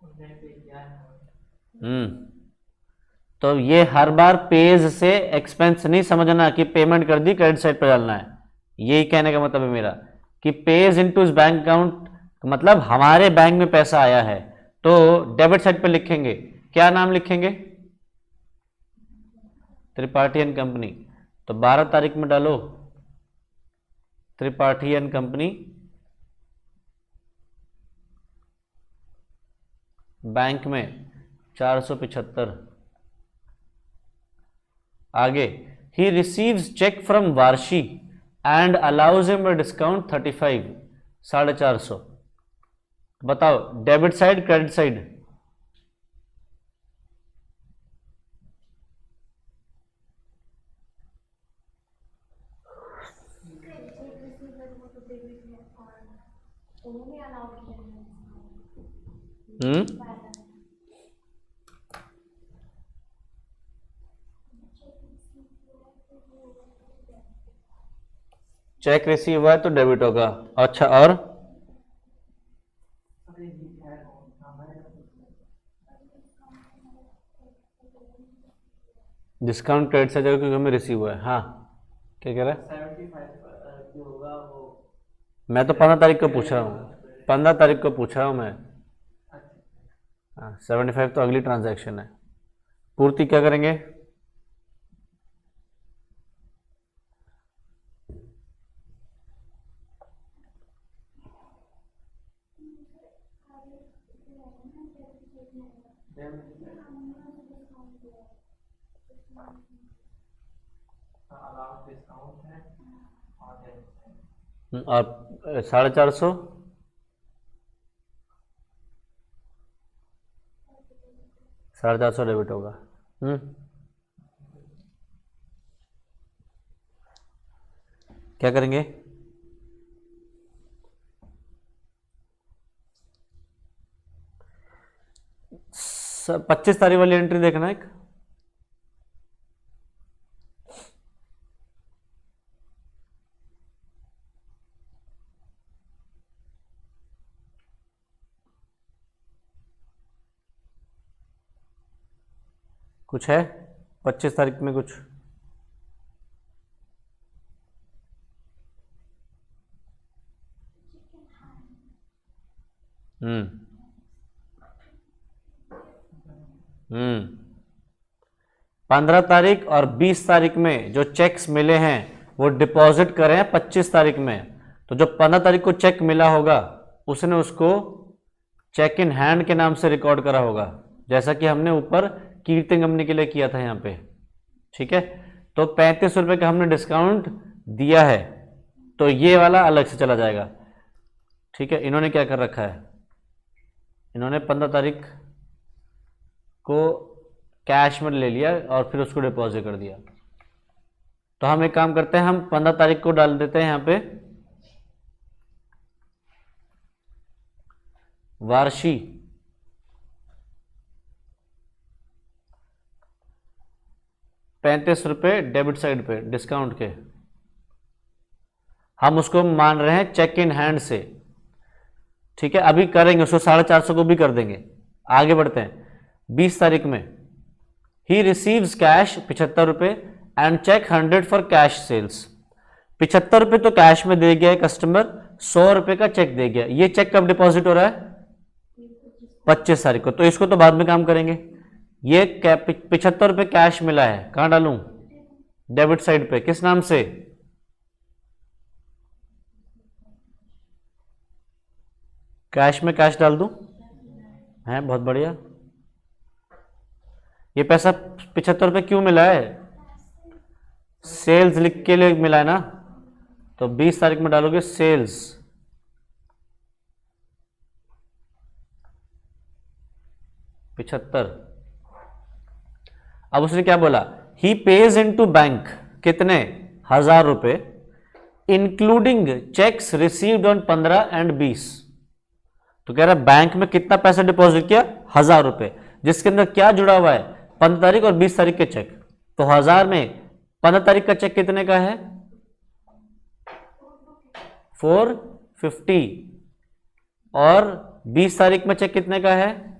उन्हें पे किया है।
तो ये हर बार पेज से एक्सपेंस नहीं समझना कि पेमेंट कर दी क्रेडिट साइड पर डालना है। यही कहने का मतलब है मेरा कि पेज इनटू बैंक अकाउंट मतलब हमारे बैंक में पैसा आया है तो डेबिट साइड पर लिखेंगे। क्या नाम लिखेंगे? Tripathi and company. तो 12 तारीख में डालो त्रिपाठी एंड कंपनी बैंक में 475। आगे he receives cheque from Varshi and allows him a discount 35, 450। बताओ debit side credit side? Cheque receive हुआ है तो डेबिट होगा। अच्छा, और
अरे ये है हमारे
डिस्काउंट क्रेडिट से जाएगा क्योंकि हमें रिसीव हुआ है। हाँ, क्या कह रहा है?
75 जो होगा वो।
मैं तो 15 तारीख को पूछ रहा हूँ, 15 तारीख को पूछ रहा हूँ मैं।
अच्छा,
हाँ, 75 तो अगली ट्रांजैक्शन है। पूर्ति क्या करेंगे?
अलाउड डिस्काउंट है और
और 450 450 डेबिट होगा। क्या करेंगे? सब 25 तारीख वाली एंट्री देखना एक। कुछ है 25 तारीख में कुछ? हम्म 15 तारीख और 20 तारीख में जो चेक्स मिले हैं वो डिपॉजिट करें 25 तारीख में। तो जो 15 तारीख को चेक मिला होगा उसने उसको चेक इन हैंड के नाम से रिकॉर्ड करा होगा, जैसा कि हमने ऊपर कीर्ति कंपनी के लिए किया था यहाँ पे। ठीक है, तो 35 रुपए का हमने डिस्काउंट दिया है तो ये वाला अलग से चला जाएगा। ठीक है, इन्होंने क्या कर रखा है, इन्होंने 15 तारीख को कैश में ले लिया और फिर उसको डिपॉजिट कर दिया। तो हम एक काम करते हैं, हम 15 तारीख को डाल देते हैं यहाँ पे वार्षी ₹35 डेबिट साइड पे डिस्काउंट के। हम उसको मान रहे हैं चेक इन हैंड से। ठीक है, अभी करेंगे उसको 450 को भी कर देंगे। आगे बढ़ते हैं। 20 तारीख में ही receives cash ₹75 and cheque 100 for cash sales. ₹75 तो कैश में दे गया है कस्टमर, ₹100 का चेक दे गया। ये चेक कब डिपॉजिट हो रहा है? 25 तारीख को। तो इसको तो बाद में काम करेंगे। ये ₹75 कैश मिला है, कहां डालूं? डेबिट साइड पे। किस नाम से? कैश में कैश डाल दूं? है, बहुत बढ़िया। ये पैसा ₹75 क्यों मिला है? सेल्स लिख के लिए मिला है ना। तो 20 तारीख में डालोगे सेल्स, ₹75। अब उसने क्या बोला? ही पेज इनटू बैंक कितने? ₹1000 including cheques received on 15 and 20। तो कह रहा है बैंक में कितना पैसा डिपॉजिट किया, 1000 रुपए, जिसके अंदर क्या जुड़ा हुआ है, 15 तारीख और 20 तारीख के चेक। तो 1000 में 15 तारीख का चेक कितने का है, 450, और 20 तारीख में चेक कितने का है,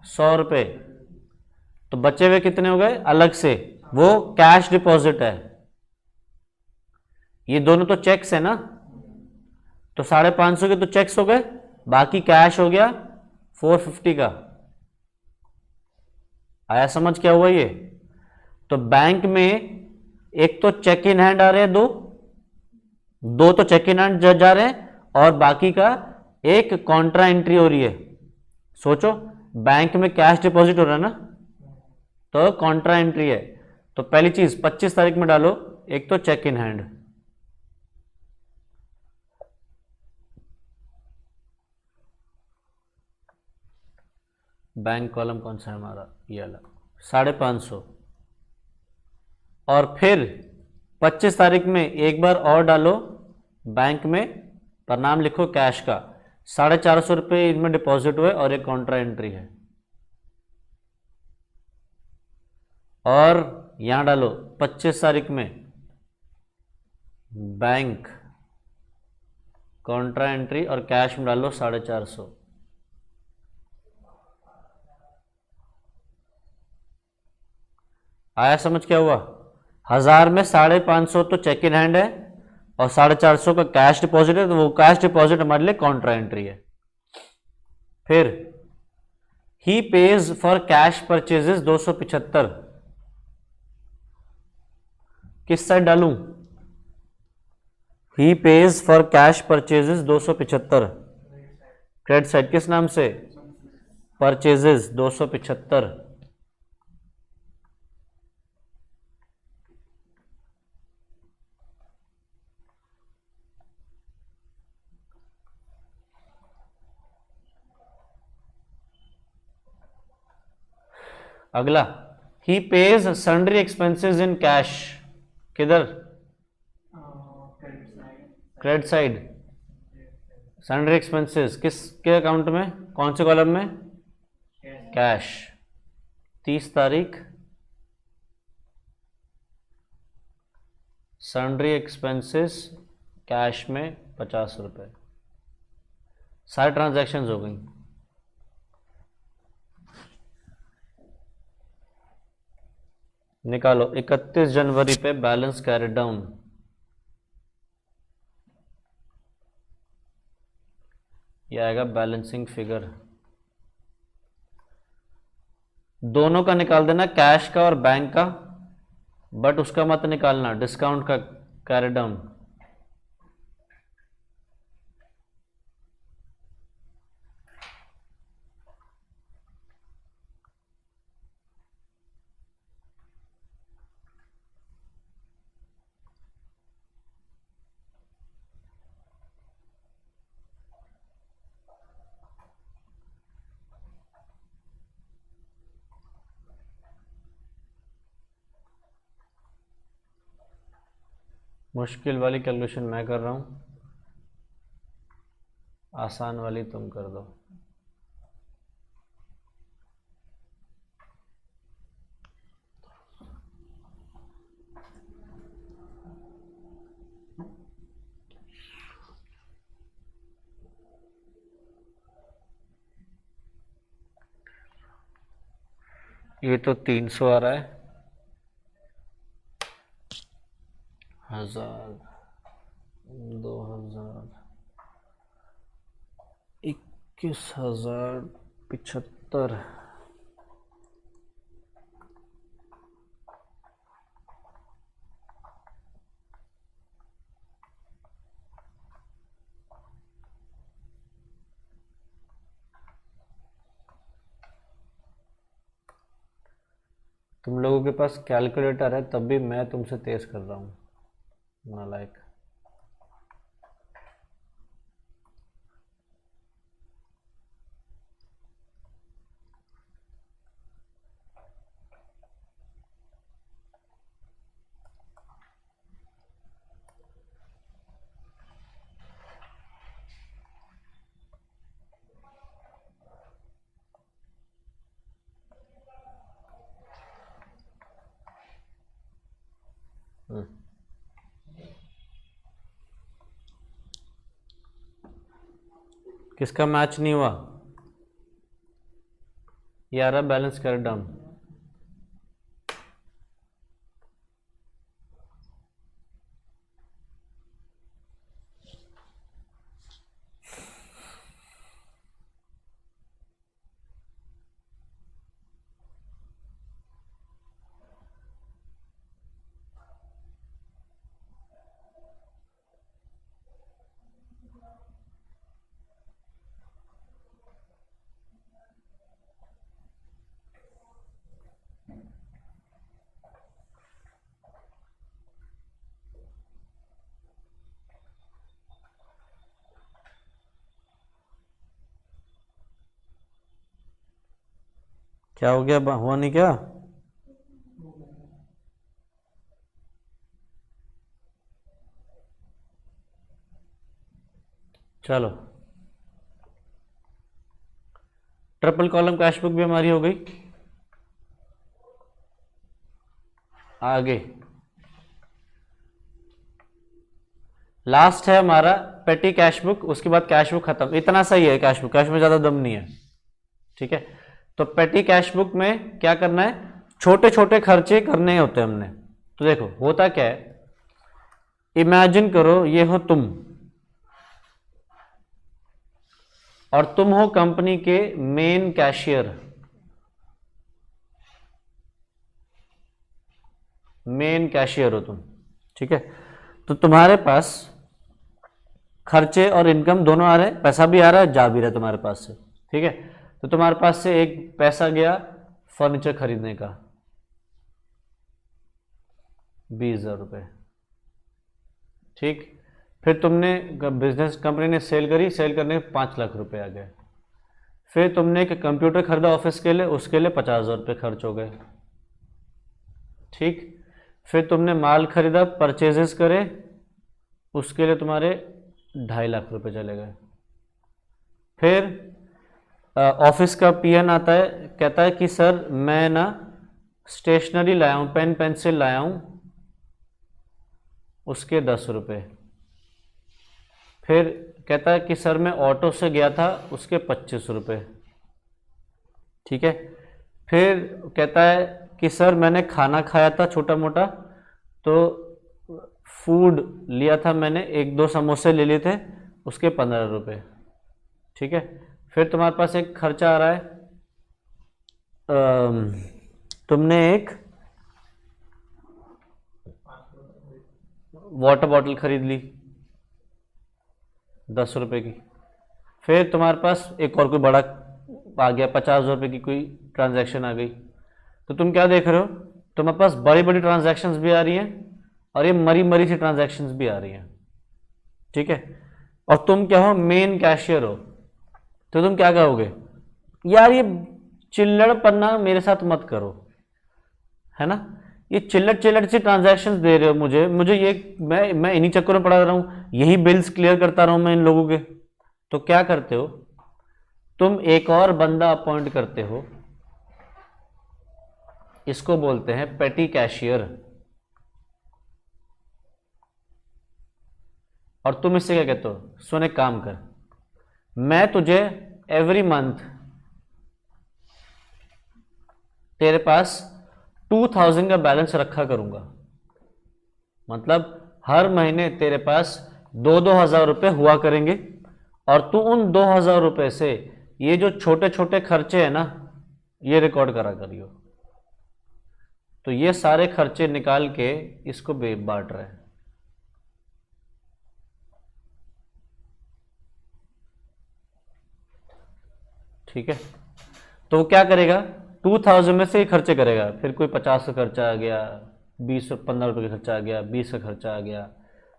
100 रुपए। तो बचे हुए कितने हो गए अलग से, वो कैश डिपॉजिट है। ये दोनों तो चेक्स है ना, तो 550 के तो चेक्स हो गए, बाकी कैश हो गया 450 का। आया समझ क्या हुआ ये। तो बैंक में एक तो चेक इन हैंड आ रहे हैं, दो तो चेक इन हैंड जा रहे हैं, और बाकी का एक कॉन्ट्रा एंट्री हो रही है। सोचो बैंक में कैश डिपॉजिट हो रहा है ना, तो कॉन्ट्रा एंट्री है। तो पहली चीज 25 तारीख में डालो, एक तो cheque in hand, bank column कौन सा है हमारा, ये वाला, 550, और फिर 25 तारीख में एक बार और डालो बैंक में, पर नाम लिखो कैश का, 450 इनमें डिपॉजिट हुए और एक कॉन्ट्रा एंट्री है। और यहां डालो 25 तारीख में बैंक कॉन्ट्रा एंट्री, और कैश में डालो 450। आया समझ क्या हुआ। 1000 में 550 तो चेक इन हैंड है, और 450 का कैश डिपॉजिट है, तो वो कैश डिपॉजिट हमारे लिए कॉन्ट्रा एंट्री है। फिर he pays for cash purchases 275, किस साइड डालूं, he pays for cash purchases 275, credit side, किस नाम से, परचेजेस 275। अगला, he pays sundry expenses in cash, किधर, क्रेडिट साइड, सन्ड्री एक्सपेंसेस किसके अकाउंट में, कौन से कॉलम में, कैश। 30 तारीख सन्ड्री एक्सपेंसेस कैश में 50 रुपए, सारे ट्रांजैक्शंस हो गई। निकालो 31 जनवरी पे बैलेंस कैरी डाउन, ये आएगा बैलेंसिंग फिगर। दोनों का निकाल देना, कैश का और बैंक का, बट उसका मत निकालना डिस्काउंट का कैरी डाउन। मुश्किल वाली कैलकुलेशन मैं कर रहा हूं, आसान वाली तुम कर दो। ये तो 300 आ रहा है, 1000, 2000, 21,075। तुम लोगों के पास कैलकुलेटर है तब भी मैं तुमसे तेज कर रहा हूँ, नालायक। किसका मैच नहीं हुआ? ये आ रहा बैलेंस कैरी डाउन। क्या हो गया? हुआ नहीं क्या? चलो, ट्रिपल कॉलम कैश बुक भी हमारी हो गई। आगे लास्ट है हमारा पेटी कैश बुक, उसके बाद कैश बुक खत्म। इतना सही है कैश बुक में ज्यादा दम नहीं है, ठीक है। तो पेटी कैश बुक में क्या करना है? छोटे छोटे खर्चे करने होते हैं हमने। तो देखो होता क्या है, इमेजिन करो ये हो तुम, और तुम हो कंपनी के मेन कैशियर। मेन कैशियर हो तुम, ठीक है। तो तुम्हारे पास खर्चे और इनकम दोनों आ रहे हैं, पैसा भी आ रहा है, जा भी रहा है तुम्हारे पास से, ठीक है। तो तुम्हारे पास से एक पैसा गया फर्नीचर खरीदने का, 20,000 रुपये, ठीक। फिर तुमने बिजनेस कंपनी ने सेल करी, सेल करने के 5 लाख रुपए आ गए। फिर तुमने एक कंप्यूटर खरीदा ऑफिस के लिए, उसके लिए 50,000 रुपये खर्च हो गए, ठीक। फिर तुमने माल खरीदा, परचेजेस करे, उसके लिए तुम्हारे 2.5 लाख रुपए चले गए। फिर ऑफिस का पीएन आता है, कहता है कि सर मैं ना स्टेशनरी लाया हूँ, पेन पेंसिल लाया हूँ, उसके 10 रुपये। फिर कहता है कि सर मैं ऑटो से गया था, उसके 25 रुपये, ठीक है। फिर कहता है कि सर मैंने खाना खाया था छोटा मोटा, तो फूड लिया था मैंने, 1-2 समोसे ले लिए थे, उसके 15 रुपये, ठीक है। फिर तुम्हारे पास एक खर्चा आ रहा है, तुमने एक वाटर बॉटल खरीद ली 10 रुपये की। फिर तुम्हारे पास एक और कोई बड़ा आ गया, 50,000 रुपये की कोई ट्रांजैक्शन आ गई। तो तुम क्या देख रहे हो? तुम्हारे पास बड़ी बड़ी ट्रांजैक्शंस भी आ रही हैं और ये मरी मरी सी ट्रांजैक्शंस भी आ रही हैं, ठीक है। और तुम क्या हो? मेन कैशियर हो। तो तुम क्या कहोगे? यार ये चिल्लड़ पन्ना मेरे साथ मत करो, है ना। ये चिल्लड़ चिल्लड़ सी ट्रांजैक्शंस दे रहे हो मुझे ये मैं इन्हीं चक्करों में पड़ा रहा हूँ, यही बिल्स क्लियर करता रहूँ मैं इन लोगों के। तो क्या करते हो तुम? एक और बंदा अपॉइंट करते हो, इसको बोलते हैं पेटी कैशियर। और तुम इससे क्या कहते हो? सुन एक काम कर, मैं तुझे एवरी मंथ तेरे पास 2000 का बैलेंस रखा करूंगा, मतलब हर महीने तेरे पास 2-2 हज़ार रुपये हुआ करेंगे, और तू उन 2,000 रुपये से ये जो छोटे छोटे खर्चे हैं ना, ये रिकॉर्ड करा करियो। तो ये सारे खर्चे निकाल के इसको बांट रहे हैं, ठीक है। तो क्या करेगा? 2000 में से ही खर्चे करेगा, फिर कोई 50 का खर्चा आ गया, 15 रुपये का खर्चा आ गया, 20 का खर्चा आ गया,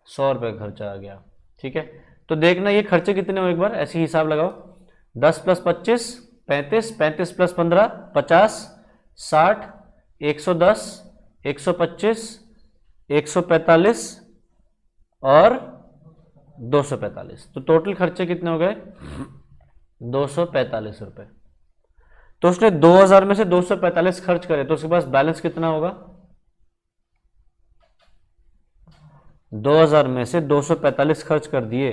100 रुपये का खर्चा आ गया, ठीक है। तो देखना ये खर्चे कितने हो, एक बार ऐसे हिसाब लगाओ। 10 + 25 35, 35 + 15 50, 60, 110, 125, 145 और 245। तो टोटल खर्चे कितने हो गए? 245 रुपये। तो उसने 2000 में से 245 खर्च करे, तो उसके पास बैलेंस कितना होगा? 2000 में से 245 खर्च कर दिए,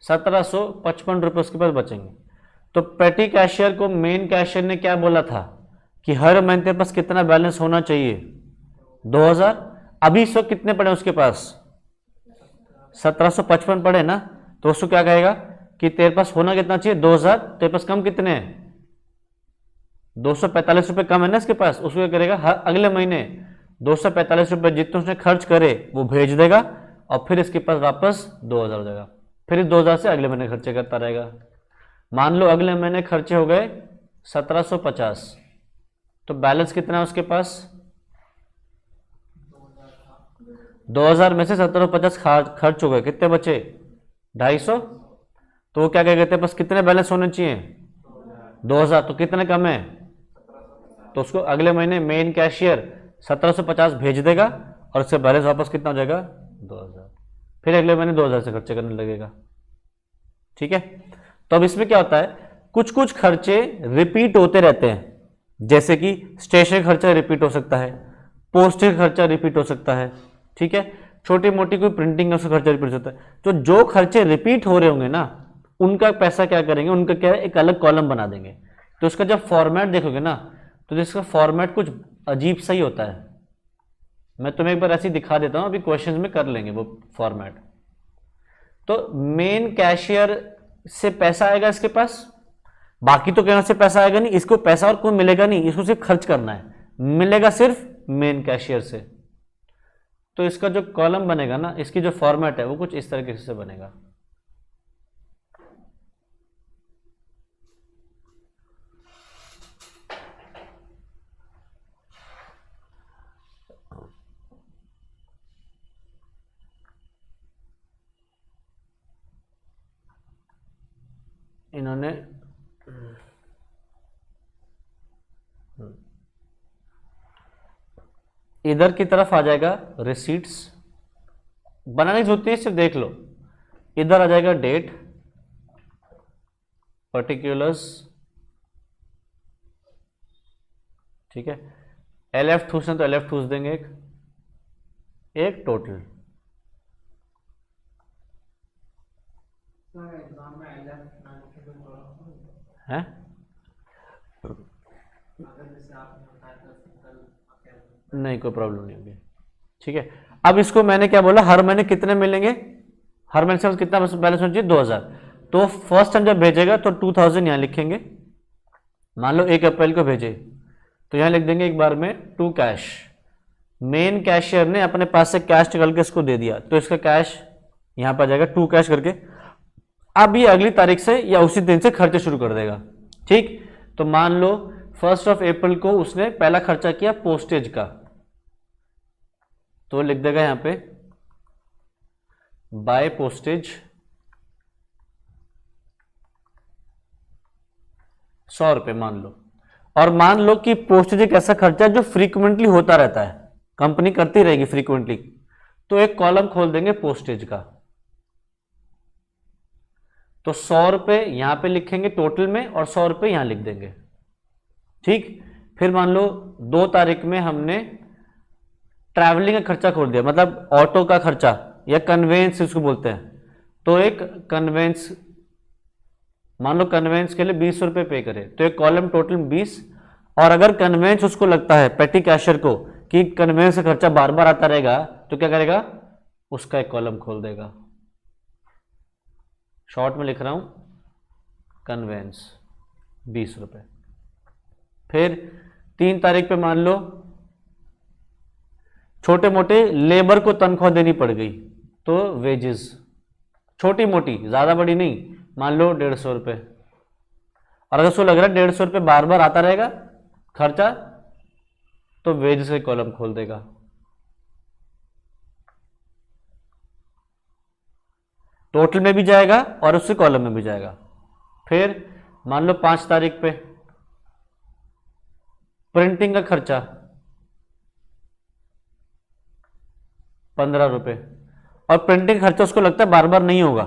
1755 रुपये उसके पास बचेंगे। तो पेटी कैशियर को मेन कैशियर ने क्या बोला था कि हर महीने के पास कितना बैलेंस होना चाहिए, 2000। अभी इस वक्त कितने पड़े उसके पास, 1755 पड़े ना, तो उसको क्या कहेगा कि तेरे पास होना कितना चाहिए, 2000, तेरे पास कम कितने हैं, 245 रुपये कम है ना इसके पास। उसको क्या करेगा, हर अगले महीने 245 रुपये जितने उसने खर्च करे वो भेज देगा और फिर इसके पास वापस 2000 हो जाएगा। फिर इस 2000 से अगले महीने खर्चे करता रहेगा। मान लो अगले महीने खर्चे हो गए 1750, तो बैलेंस कितना है उसके पास, 2000 में से 1750 खर्च हो गए, कितने बचे, 250। तो वो क्या कहेगा, तेरे पास कितने बैलेंस होने चाहिए, 2000, तो कितने कम है, तो उसको अगले महीने मेन कैशियर 1750 भेज देगा और उससे बैलेंस वापस कितना हो जाएगा, 2000। फिर अगले महीने 2000 से खर्चे करने लगेगा। ठीक है, तो अब इसमें क्या होता है, कुछ कुछ खर्चे रिपीट होते रहते हैं, जैसे कि स्टेशनरी खर्चा रिपीट हो सकता है, पोस्टेज खर्चा रिपीट हो सकता है। ठीक है, छोटी मोटी कोई प्रिंटिंग है उसका खर्चा रिपीट हो सकता है। तो जो खर्चे रिपीट हो रहे होंगे ना, उनका पैसा क्या करेंगे, उनका क्या एक अलग कॉलम बना देंगे। तो उसका जब फॉर्मेट देखोगे ना, तो इसका फॉर्मेट कुछ अजीब सा ही होता है। मैं तुम्हें एक बार ऐसे ही दिखा देता हूं, अभी क्वेश्चंस में कर लेंगे वो फॉर्मेट। तो मेन कैशियर से पैसा आएगा इसके पास, बाकी तो कहीं से पैसा आएगा नहीं, इसको पैसा और कोई मिलेगा नहीं, इसको सिर्फ खर्च करना है, मिलेगा सिर्फ मेन कैशियर से। तो इसका जो कॉलम बनेगा ना, इसकी जो फॉर्मेट है वो कुछ इस तरीके से बनेगा। इन्होंने इधर की तरफ आ जाएगा रिसीट्स, बनाने की जरूरत नहीं, सिर्फ देख लो। इधर आ जाएगा डेट, पर्टिकुलर्स, ठीक है, LF ठूस है तो LF ठूस देंगे, एक टोटल है। नहीं, कोई प्रॉब्लम नहीं होगी। ठीक है, अब इसको मैंने क्या बोला, हर महीने कितने मिलेंगे, हर महीने से कितना बैलेंस होना चाहिए, 2000। तो फर्स्ट टाइम जब भेजेगा तो 2000 यहां लिखेंगे। मान लो 1 अप्रैल को भेजे तो यहां लिख देंगे एक बार में टू कैश। मेन कैशियर ने अपने पास से कैश निकाल के इसको दे दिया, तो इसका कैश यहां पर आ जाएगा टू कैश करके। अब ये अगली तारीख से या उसी दिन से खर्चे शुरू कर देगा। ठीक, तो मान लो 1 अप्रैल को उसने पहला खर्चा किया पोस्टेज का, तो लिख देगा यहां पे बाय पोस्टेज 100 रुपये मान लो। और मान लो कि पोस्टेज एक ऐसा खर्चा है जो फ्रीक्वेंटली होता रहता है, कंपनी करती रहेगी फ्रीक्वेंटली, तो एक कॉलम खोल देंगे पोस्टेज का। तो 100 रुपये यहां पे लिखेंगे टोटल में और 100 रुपये यहां लिख देंगे। ठीक, फिर मान लो 2 तारीख में हमने ट्रैवलिंग का खर्चा खोल दिया, मतलब ऑटो का खर्चा या कन्वेंस इसको बोलते हैं। तो एक कन्वेंस, मान लो कन्वेंस के लिए 20 रुपये पे करे, तो एक कॉलम टोटल 20। और अगर कन्वेंस उसको लगता है पेटी कैशियर को कि कन्वेंस का खर्चा बार बार आता रहेगा, तो क्या करेगा, उसका एक कॉलम खोल देगा। शॉर्ट में लिख रहा हूं, कन्वेंस 20 रुपये। फिर 3 तारीख पे मान लो छोटे मोटे लेबर को तनख्वाह देनी पड़ गई, तो वेजेस, छोटी मोटी, ज्यादा बड़ी नहीं, मान लो 150 रुपये। और अगर उसको लग रहा है 150 रुपये बार बार आता रहेगा खर्चा, तो वेजेस का कॉलम खोल देगा। टोटल में भी जाएगा और उससे कॉलम में भी जाएगा। फिर मान लो 5 तारीख पे प्रिंटिंग का खर्चा 15 रुपये, और प्रिंटिंग खर्चा उसको लगता है बार बार नहीं होगा,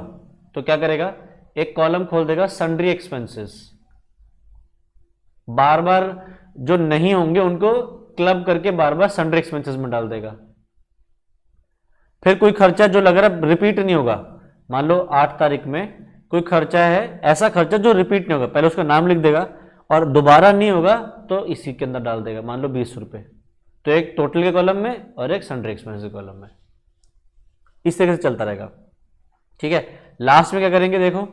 तो क्या करेगा, एक कॉलम खोल देगा सन्ड्री एक्सपेंसेस। बार बार जो नहीं होंगे उनको क्लब करके बार बार सन्ड्री एक्सपेंसेस में डाल देगा। फिर कोई खर्चा जो लग रहा है रिपीट नहीं होगा, मान लो 8 तारीख में कोई खर्चा है, ऐसा खर्चा जो रिपीट नहीं होगा, पहले उसका नाम लिख देगा और दोबारा नहीं होगा तो इसी के अंदर डाल देगा, मान लो 20 रुपये, तो एक टोटल के कॉलम में और एक सन्ड्री एक्सपेंसेस के कॉलम में। इस तरीके से चलता रहेगा। ठीक है, लास्ट में क्या करेंगे, देखो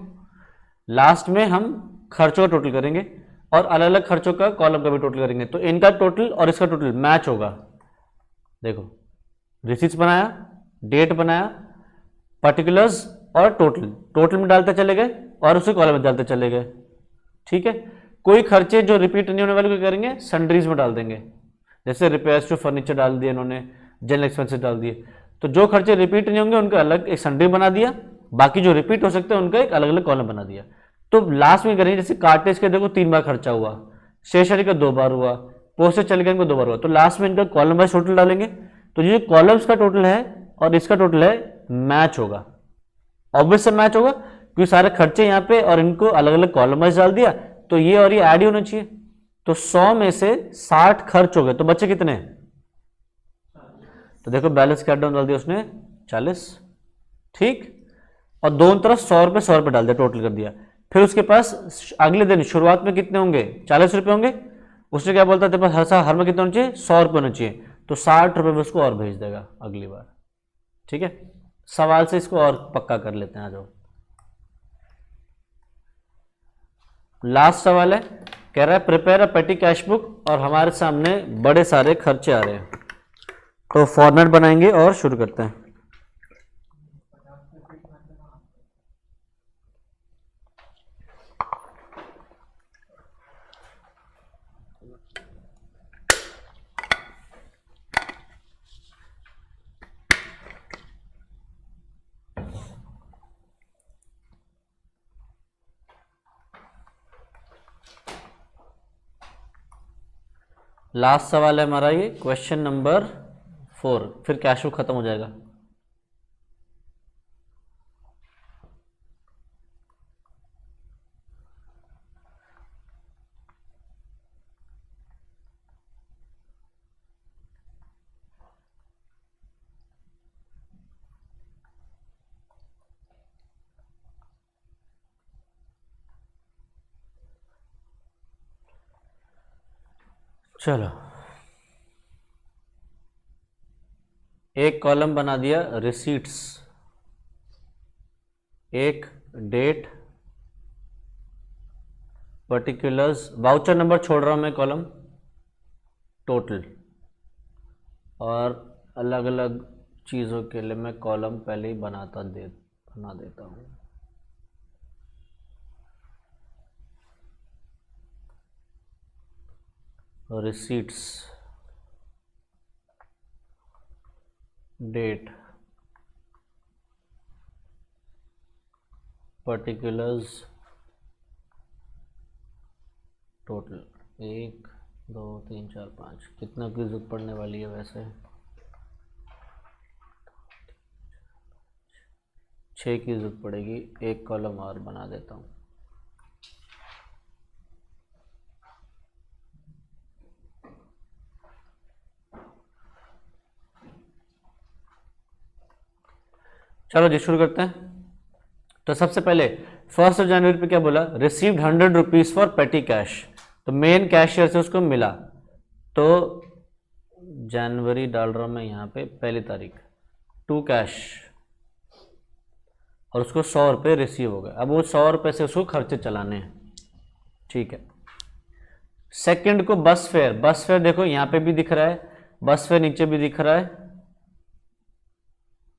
लास्ट में हम खर्चों का टोटल करेंगे और अलग अलग खर्चों का कॉलम का भी टोटल करेंगे, तो इनका टोटल और इसका टोटल मैच होगा। देखो रिसीट्स बनाया, डेट बनाया, पर्टिकुलर्स और टोटल, टोटल में डालते चले गए और उसे कॉलम में डालते चले गए। ठीक है, कोई खर्चे जो रिपीट नहीं होने वाले को करेंगे सन्ड्रीज में डाल देंगे, जैसे रिपेयर्स टू फर्नीचर डाल दिए इन्होंने, जनरल एक्सपेंसेस डाल दिए, तो जो खर्चे रिपीट नहीं होंगे उनका अलग एक सन्ड्री बना दिया, बाकी जो रिपीट हो सकते हैं उनका एक अलग अलग कॉलम बना दिया। तो लास्ट में करेंगे, जैसे कार्टेज के देखो 3 बार खर्चा हुआ, स्टेशनरी का 2 बार हुआ, पोस्टेज चले गए इनको 2 बार हुआ, तो लास्ट में इनका कॉलम वाइज टोटल डालेंगे, तो ये कॉलम्स का टोटल है और इसका टोटल है मैच होगा, ऑब्वियस से मैच होगा क्योंकि सारे खर्चे यहाँ पे और इनको अलग अलग कॉलम वाइज डाल दिया, तो ये और ये ऐड ही होना चाहिए। तो 100 में से 60 खर्च हो गए, तो बच्चे कितने, तो देखो बैलेंस कैट डाउन डाल दिया उसने 40, ठीक, और दोनों तरफ 100 रुपये 100 रुपये डाल दिया, टोटल कर दिया। फिर उसके पास अगले दिन शुरुआत में कितने होंगे, 40 रुपये होंगे, उसने क्या बोलता है तेरे पास हर में कितने होना चाहिए, 100 रुपये होना चाहिए, तो 60 रुपये में उसको और भेज देगा अगली बार। ठीक है, सवाल से इसको और पक्का कर लेते हैं, आ जाओ। लास्ट सवाल है, कह रहा है प्रिपेयर अ पेटी कैश बुक, और हमारे सामने बड़े सारे खर्चे आ रहे हैं, तो फॉर्मेट बनाएंगे और शुरू करते हैं। लास्ट सवाल है हमारा ये क्वेश्चन नंबर 4, फिर कैश बुक खत्म हो जाएगा। चलो, एक कॉलम बना दिया रिसीट्स, एक डेट, पर्टिकुलर्स, वाउचर नंबर छोड़ रहा हूं मैं कॉलम, टोटल, और अलग अलग चीज़ों के लिए मैं कॉलम पहले ही बना देता हूँ। रिसीट्स, डेट, पर्टिकुलर्स, टोटल, 1 2 3 4 5, कितना की जरूरत पड़ने वाली है वैसे, 6 की जरूरत पड़ेगी, एक कॉलम और बना देता हूँ। चलो जी शुरू करते हैं। तो सबसे पहले 1 जनवरी पे क्या बोला, रिसीव्ड 100 रुपीज़ फॉर पेटी कैश, तो मेन कैशियर से उसको मिला, तो जनवरी डाल रहा हूँ मैं यहाँ पे, पहली तारीख, टू कैश, और उसको 100 रुपये रिसीव हो गए। अब वो 100 रुपये से उसको खर्चे चलाने हैं। ठीक है, सेकंड को बस फेयर, बस फेयर देखो यहाँ पे भी दिख रहा है, बस फेयर नीचे भी दिख रहा है।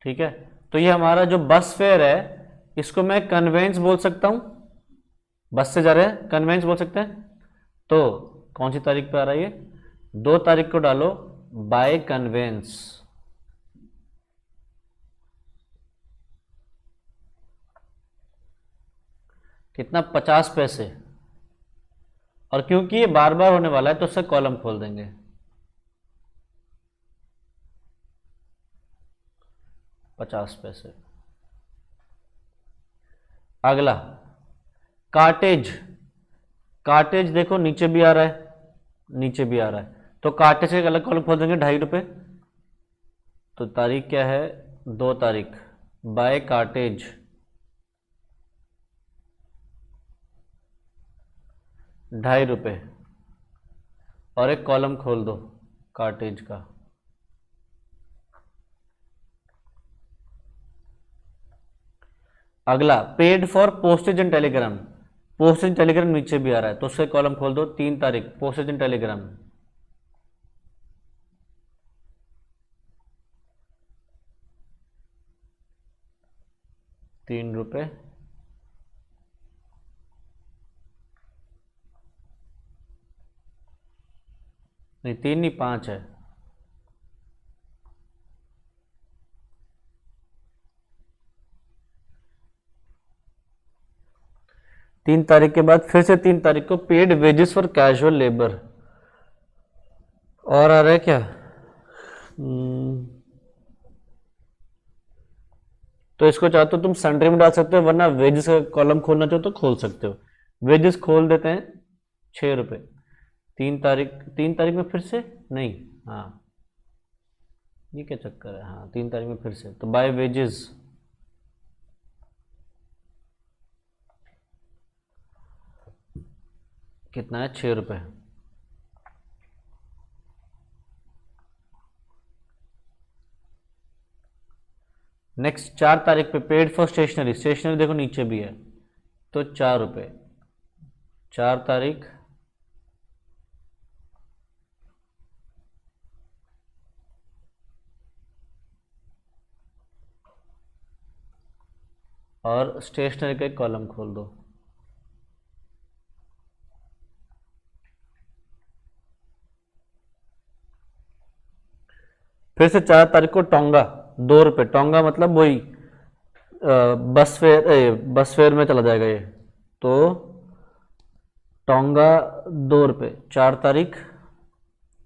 ठीक है, तो ये हमारा जो बस फेयर है इसको मैं कन्वेंस बोल सकता हूँ, बस से जा रहे हैं कन्वेंस बोल सकते हैं। तो कौन सी तारीख पे आ रहा है ये, 2 तारीख को डालो बाय कन्वेंस, कितना 50 पैसे, और क्योंकि ये बार बार होने वाला है तो उससे कॉलम खोल देंगे, 50 पैसे। अगला कार्टेज, कार्टेज देखो नीचे भी आ रहा है, नीचे भी आ रहा है, तो काटे से एक अलग कॉलम खोल देंगे, 2.5 रुपये। तो तारीख क्या है, 2 तारीख, बाय कार्टेज 2.5 रुपये, और एक कॉलम खोल दो कार्टेज का। अगला paid for postage and Telegram, postage Telegram नीचे भी आ रहा है, तो उससे कॉलम खोल दो, 3 तारीख पोस्टेज एंड टेलीग्राम 3 रुपये। नहीं 3 नहीं 5 है। तीन तारीख के बाद फिर से 3 तारीख को paid wages for casual labour, और आ रहा है क्या, तो इसको चाहो तो तुम सन्ड्री में डाल सकते हो, वरना वेजेस का कॉलम खोलना चाहो तो खोल सकते हो। वेजेस खोल देते हैं, 6 रुपये। 3 तारीख, 3 तारीख में फिर से नहीं, हाँ ये क्या चक्कर है, हाँ 3 तारीख में फिर से, तो बाय वेजेस कितना है, 6 रुपये। नेक्स्ट 4 तारीख पे पेड फॉर स्टेशनरी, स्टेशनरी देखो नीचे भी है, तो 4 रुपये। 4 तारीख, और स्टेशनरी का एक कॉलम खोल दो। फिर से 4 तारीख को टोंगा 2 रुपये, टोंगा मतलब वही बस फेयर में चला जाएगा ये, तो टोंगा 2 रुपये, 4 तारीख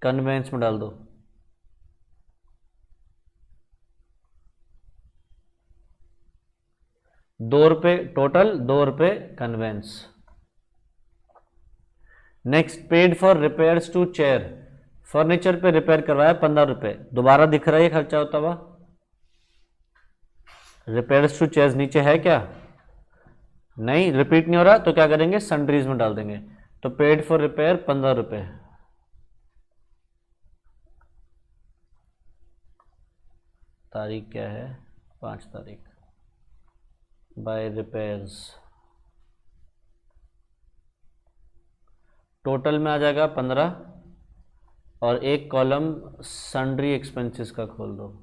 कन्वेंस में डाल दो। ₹2 total, ₹2 conveyance. Next paid for repairs to chair, furniture पे रिपेयर करवाया 15 रुपये, दोबारा दिख रहा है खर्चा होता हुआ। रिपेयर्स टू चेयर्स नीचे है क्या, नहीं रिपीट नहीं हो रहा, तो क्या करेंगे सन्ड्रीज में डाल देंगे, तो पेड फॉर रिपेयर 15 रुपये। तारीख क्या है, 5 तारीख, बाय रिपेयर्स, टोटल में आ जाएगा 15, और एक कॉलम सन्ड्री एक्सपेंसेस का खोल दो।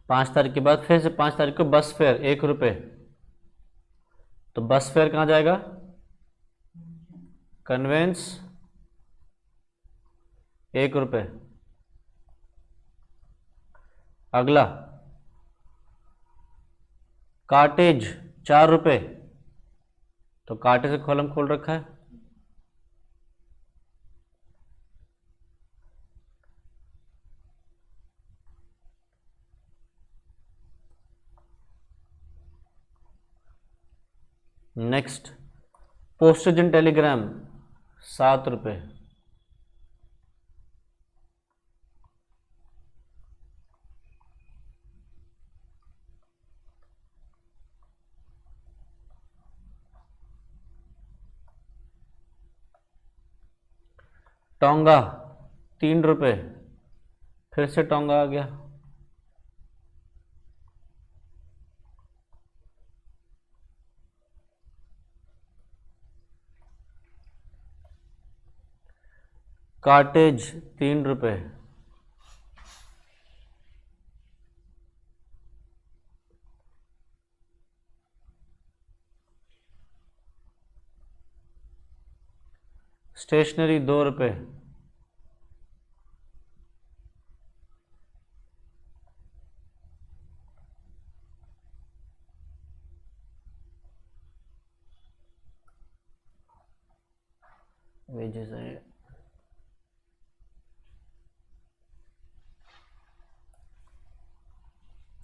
पाँच तारीख के बाद फिर से 5 तारीख को बस फेयर 1 रुपये, तो बस फेयर कहाँ जाएगा, कन्वेंस 1 रुपये। अगला कार्टेज 4 रुपये, तो कार्टेज का कॉलम खोल रखा है। नेक्स्ट पोस्टेज एंड टेलीग्राम 7 रुपये, टोंगा 3 रुपये, फिर से टोंगा आ गया। कार्टेज 3 रुपये, स्टेशनरी 2 रुपये, वेजेस है।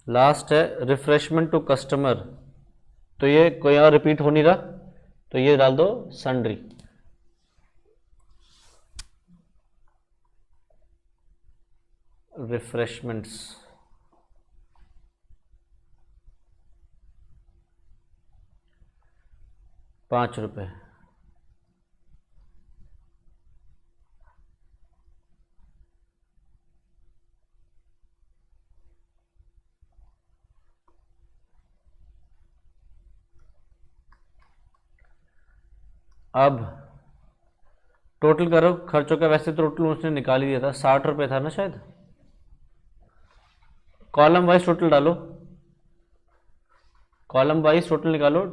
लास्ट है रिफ्रेशमेंट टू कस्टमर, तो ये कोई और रिपीट हो नहीं रहा, तो ये डाल दो सन्ड्री। रिफ्रेशमेंट्स, ₹5। अब टोटल करो खर्चों का, वैसे तो टोटल उसने निकाल ही दिया था, ₹60 था ना शायद। कॉलम वाइज टोटल डालो, कॉलम वाइज टोटल निकालो।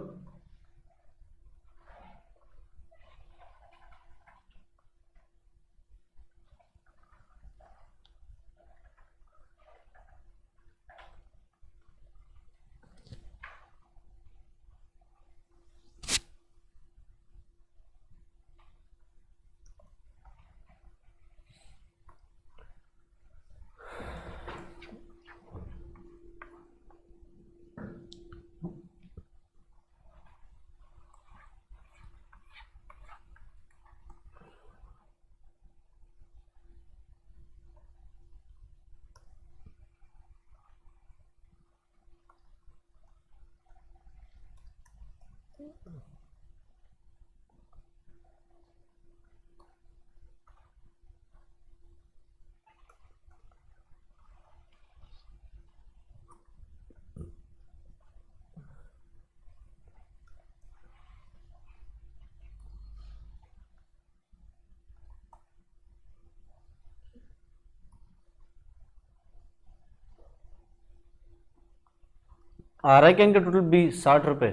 आ रहा है क्या इनका टोटल भी ₹60?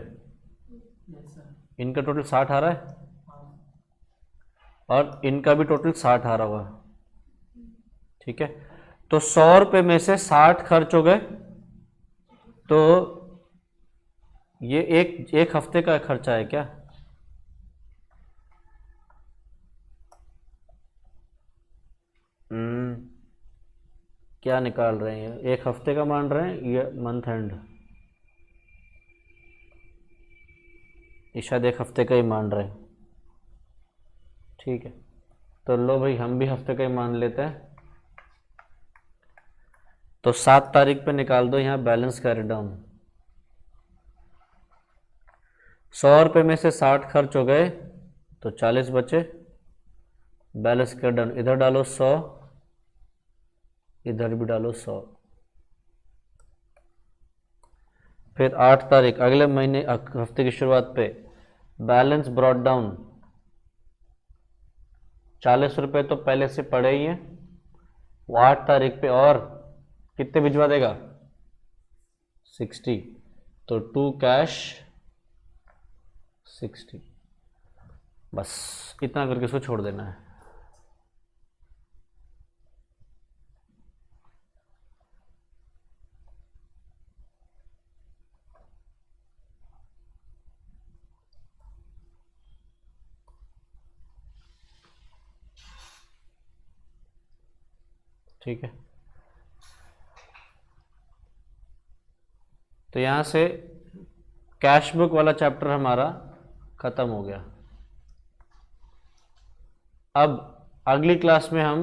Yes, sir.
इनका टोटल 60 आ रहा है,
हाँ,
और इनका भी टोटल 60 आ रहा होगा। ठीक है, तो ₹100 में से 60 खर्च हो गए, तो ये एक हफ्ते का खर्चा है क्या? क्या निकाल रहे हैं, एक हफ्ते का मान रहे हैं, ये मंथ एंड, ये शायद एक हफ्ते का ही मान रहे हैं। ठीक है, तो लो भाई हम भी हफ्ते का ही मान लेते हैं। तो 7 तारीख पे निकाल दो यहाँ बैलेंस कैरी डाउन। ₹100 में से 60 खर्च हो गए, तो 40 बचे। बैलेंस कैरी डाउन इधर डालो 100, इधर भी डालो 100। फिर 8 तारीख अगले महीने हफ्ते की शुरुआत पे बैलेंस ब्रॉट डाउन, ₹40 तो पहले से पड़े ही हैं, वो 8 तारीख पे और कितने भिजवा देगा? 60, तो टू कैश 60, बस इतना करके इसको छोड़ देना है। ठीक है, तो यहाँ से कैश बुक वाला चैप्टर हमारा खत्म हो गया। अब अगली क्लास में हम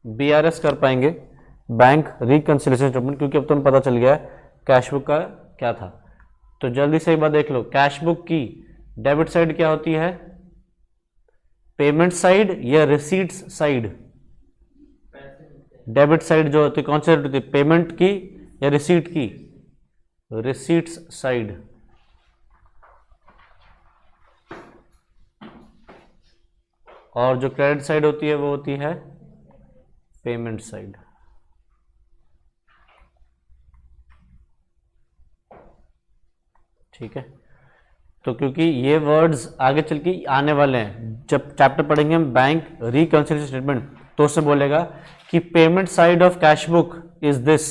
BRS कर पाएंगे, बैंक रिकंसिलिएशन स्टेटमेंट, क्योंकि अब तुम्हें पता चल गया है कैश बुक का क्या था। तो जल्दी से एक बार देख लो, कैश बुक की डेबिट साइड क्या होती है? पेमेंट साइड या रिसीट्स साइड?
पैसे मिलते हैं।
डेबिट साइड जो होती है कौन सी होती है, पेमेंट की या रिसीट की? Receipts side. और जो क्रेडिट साइड होती है वो होती है पेमेंट साइड। ठीक है, तो क्योंकि ये वर्ड्स आगे चल के आने वाले हैं, जब चैप्टर पढ़ेंगे हम बैंक रिकंसिलिएशन स्टेटमेंट, तो उससे बोलेगा कि payment side of cash book is this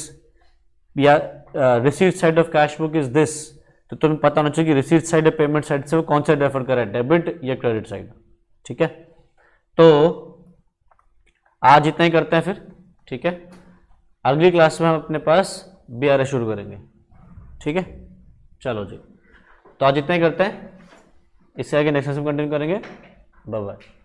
या receipt side of cash book is this, तो तुम्हें पता होना चाहिए कि रिसीट साइड या पेमेंट साइड से वो कौन सा रेफर कर रहा है, डेबिट या क्रेडिट साइड। ठीक है, तो आज इतना ही करते हैं फिर। ठीक है, अगली क्लास में हम अपने पास BRA शुरू करेंगे। ठीक है, चलो जी, तो आज इतना ही करते हैं, इससे आगे नेक्स्ट क्लास में कंटिन्यू करेंगे। Bye bye.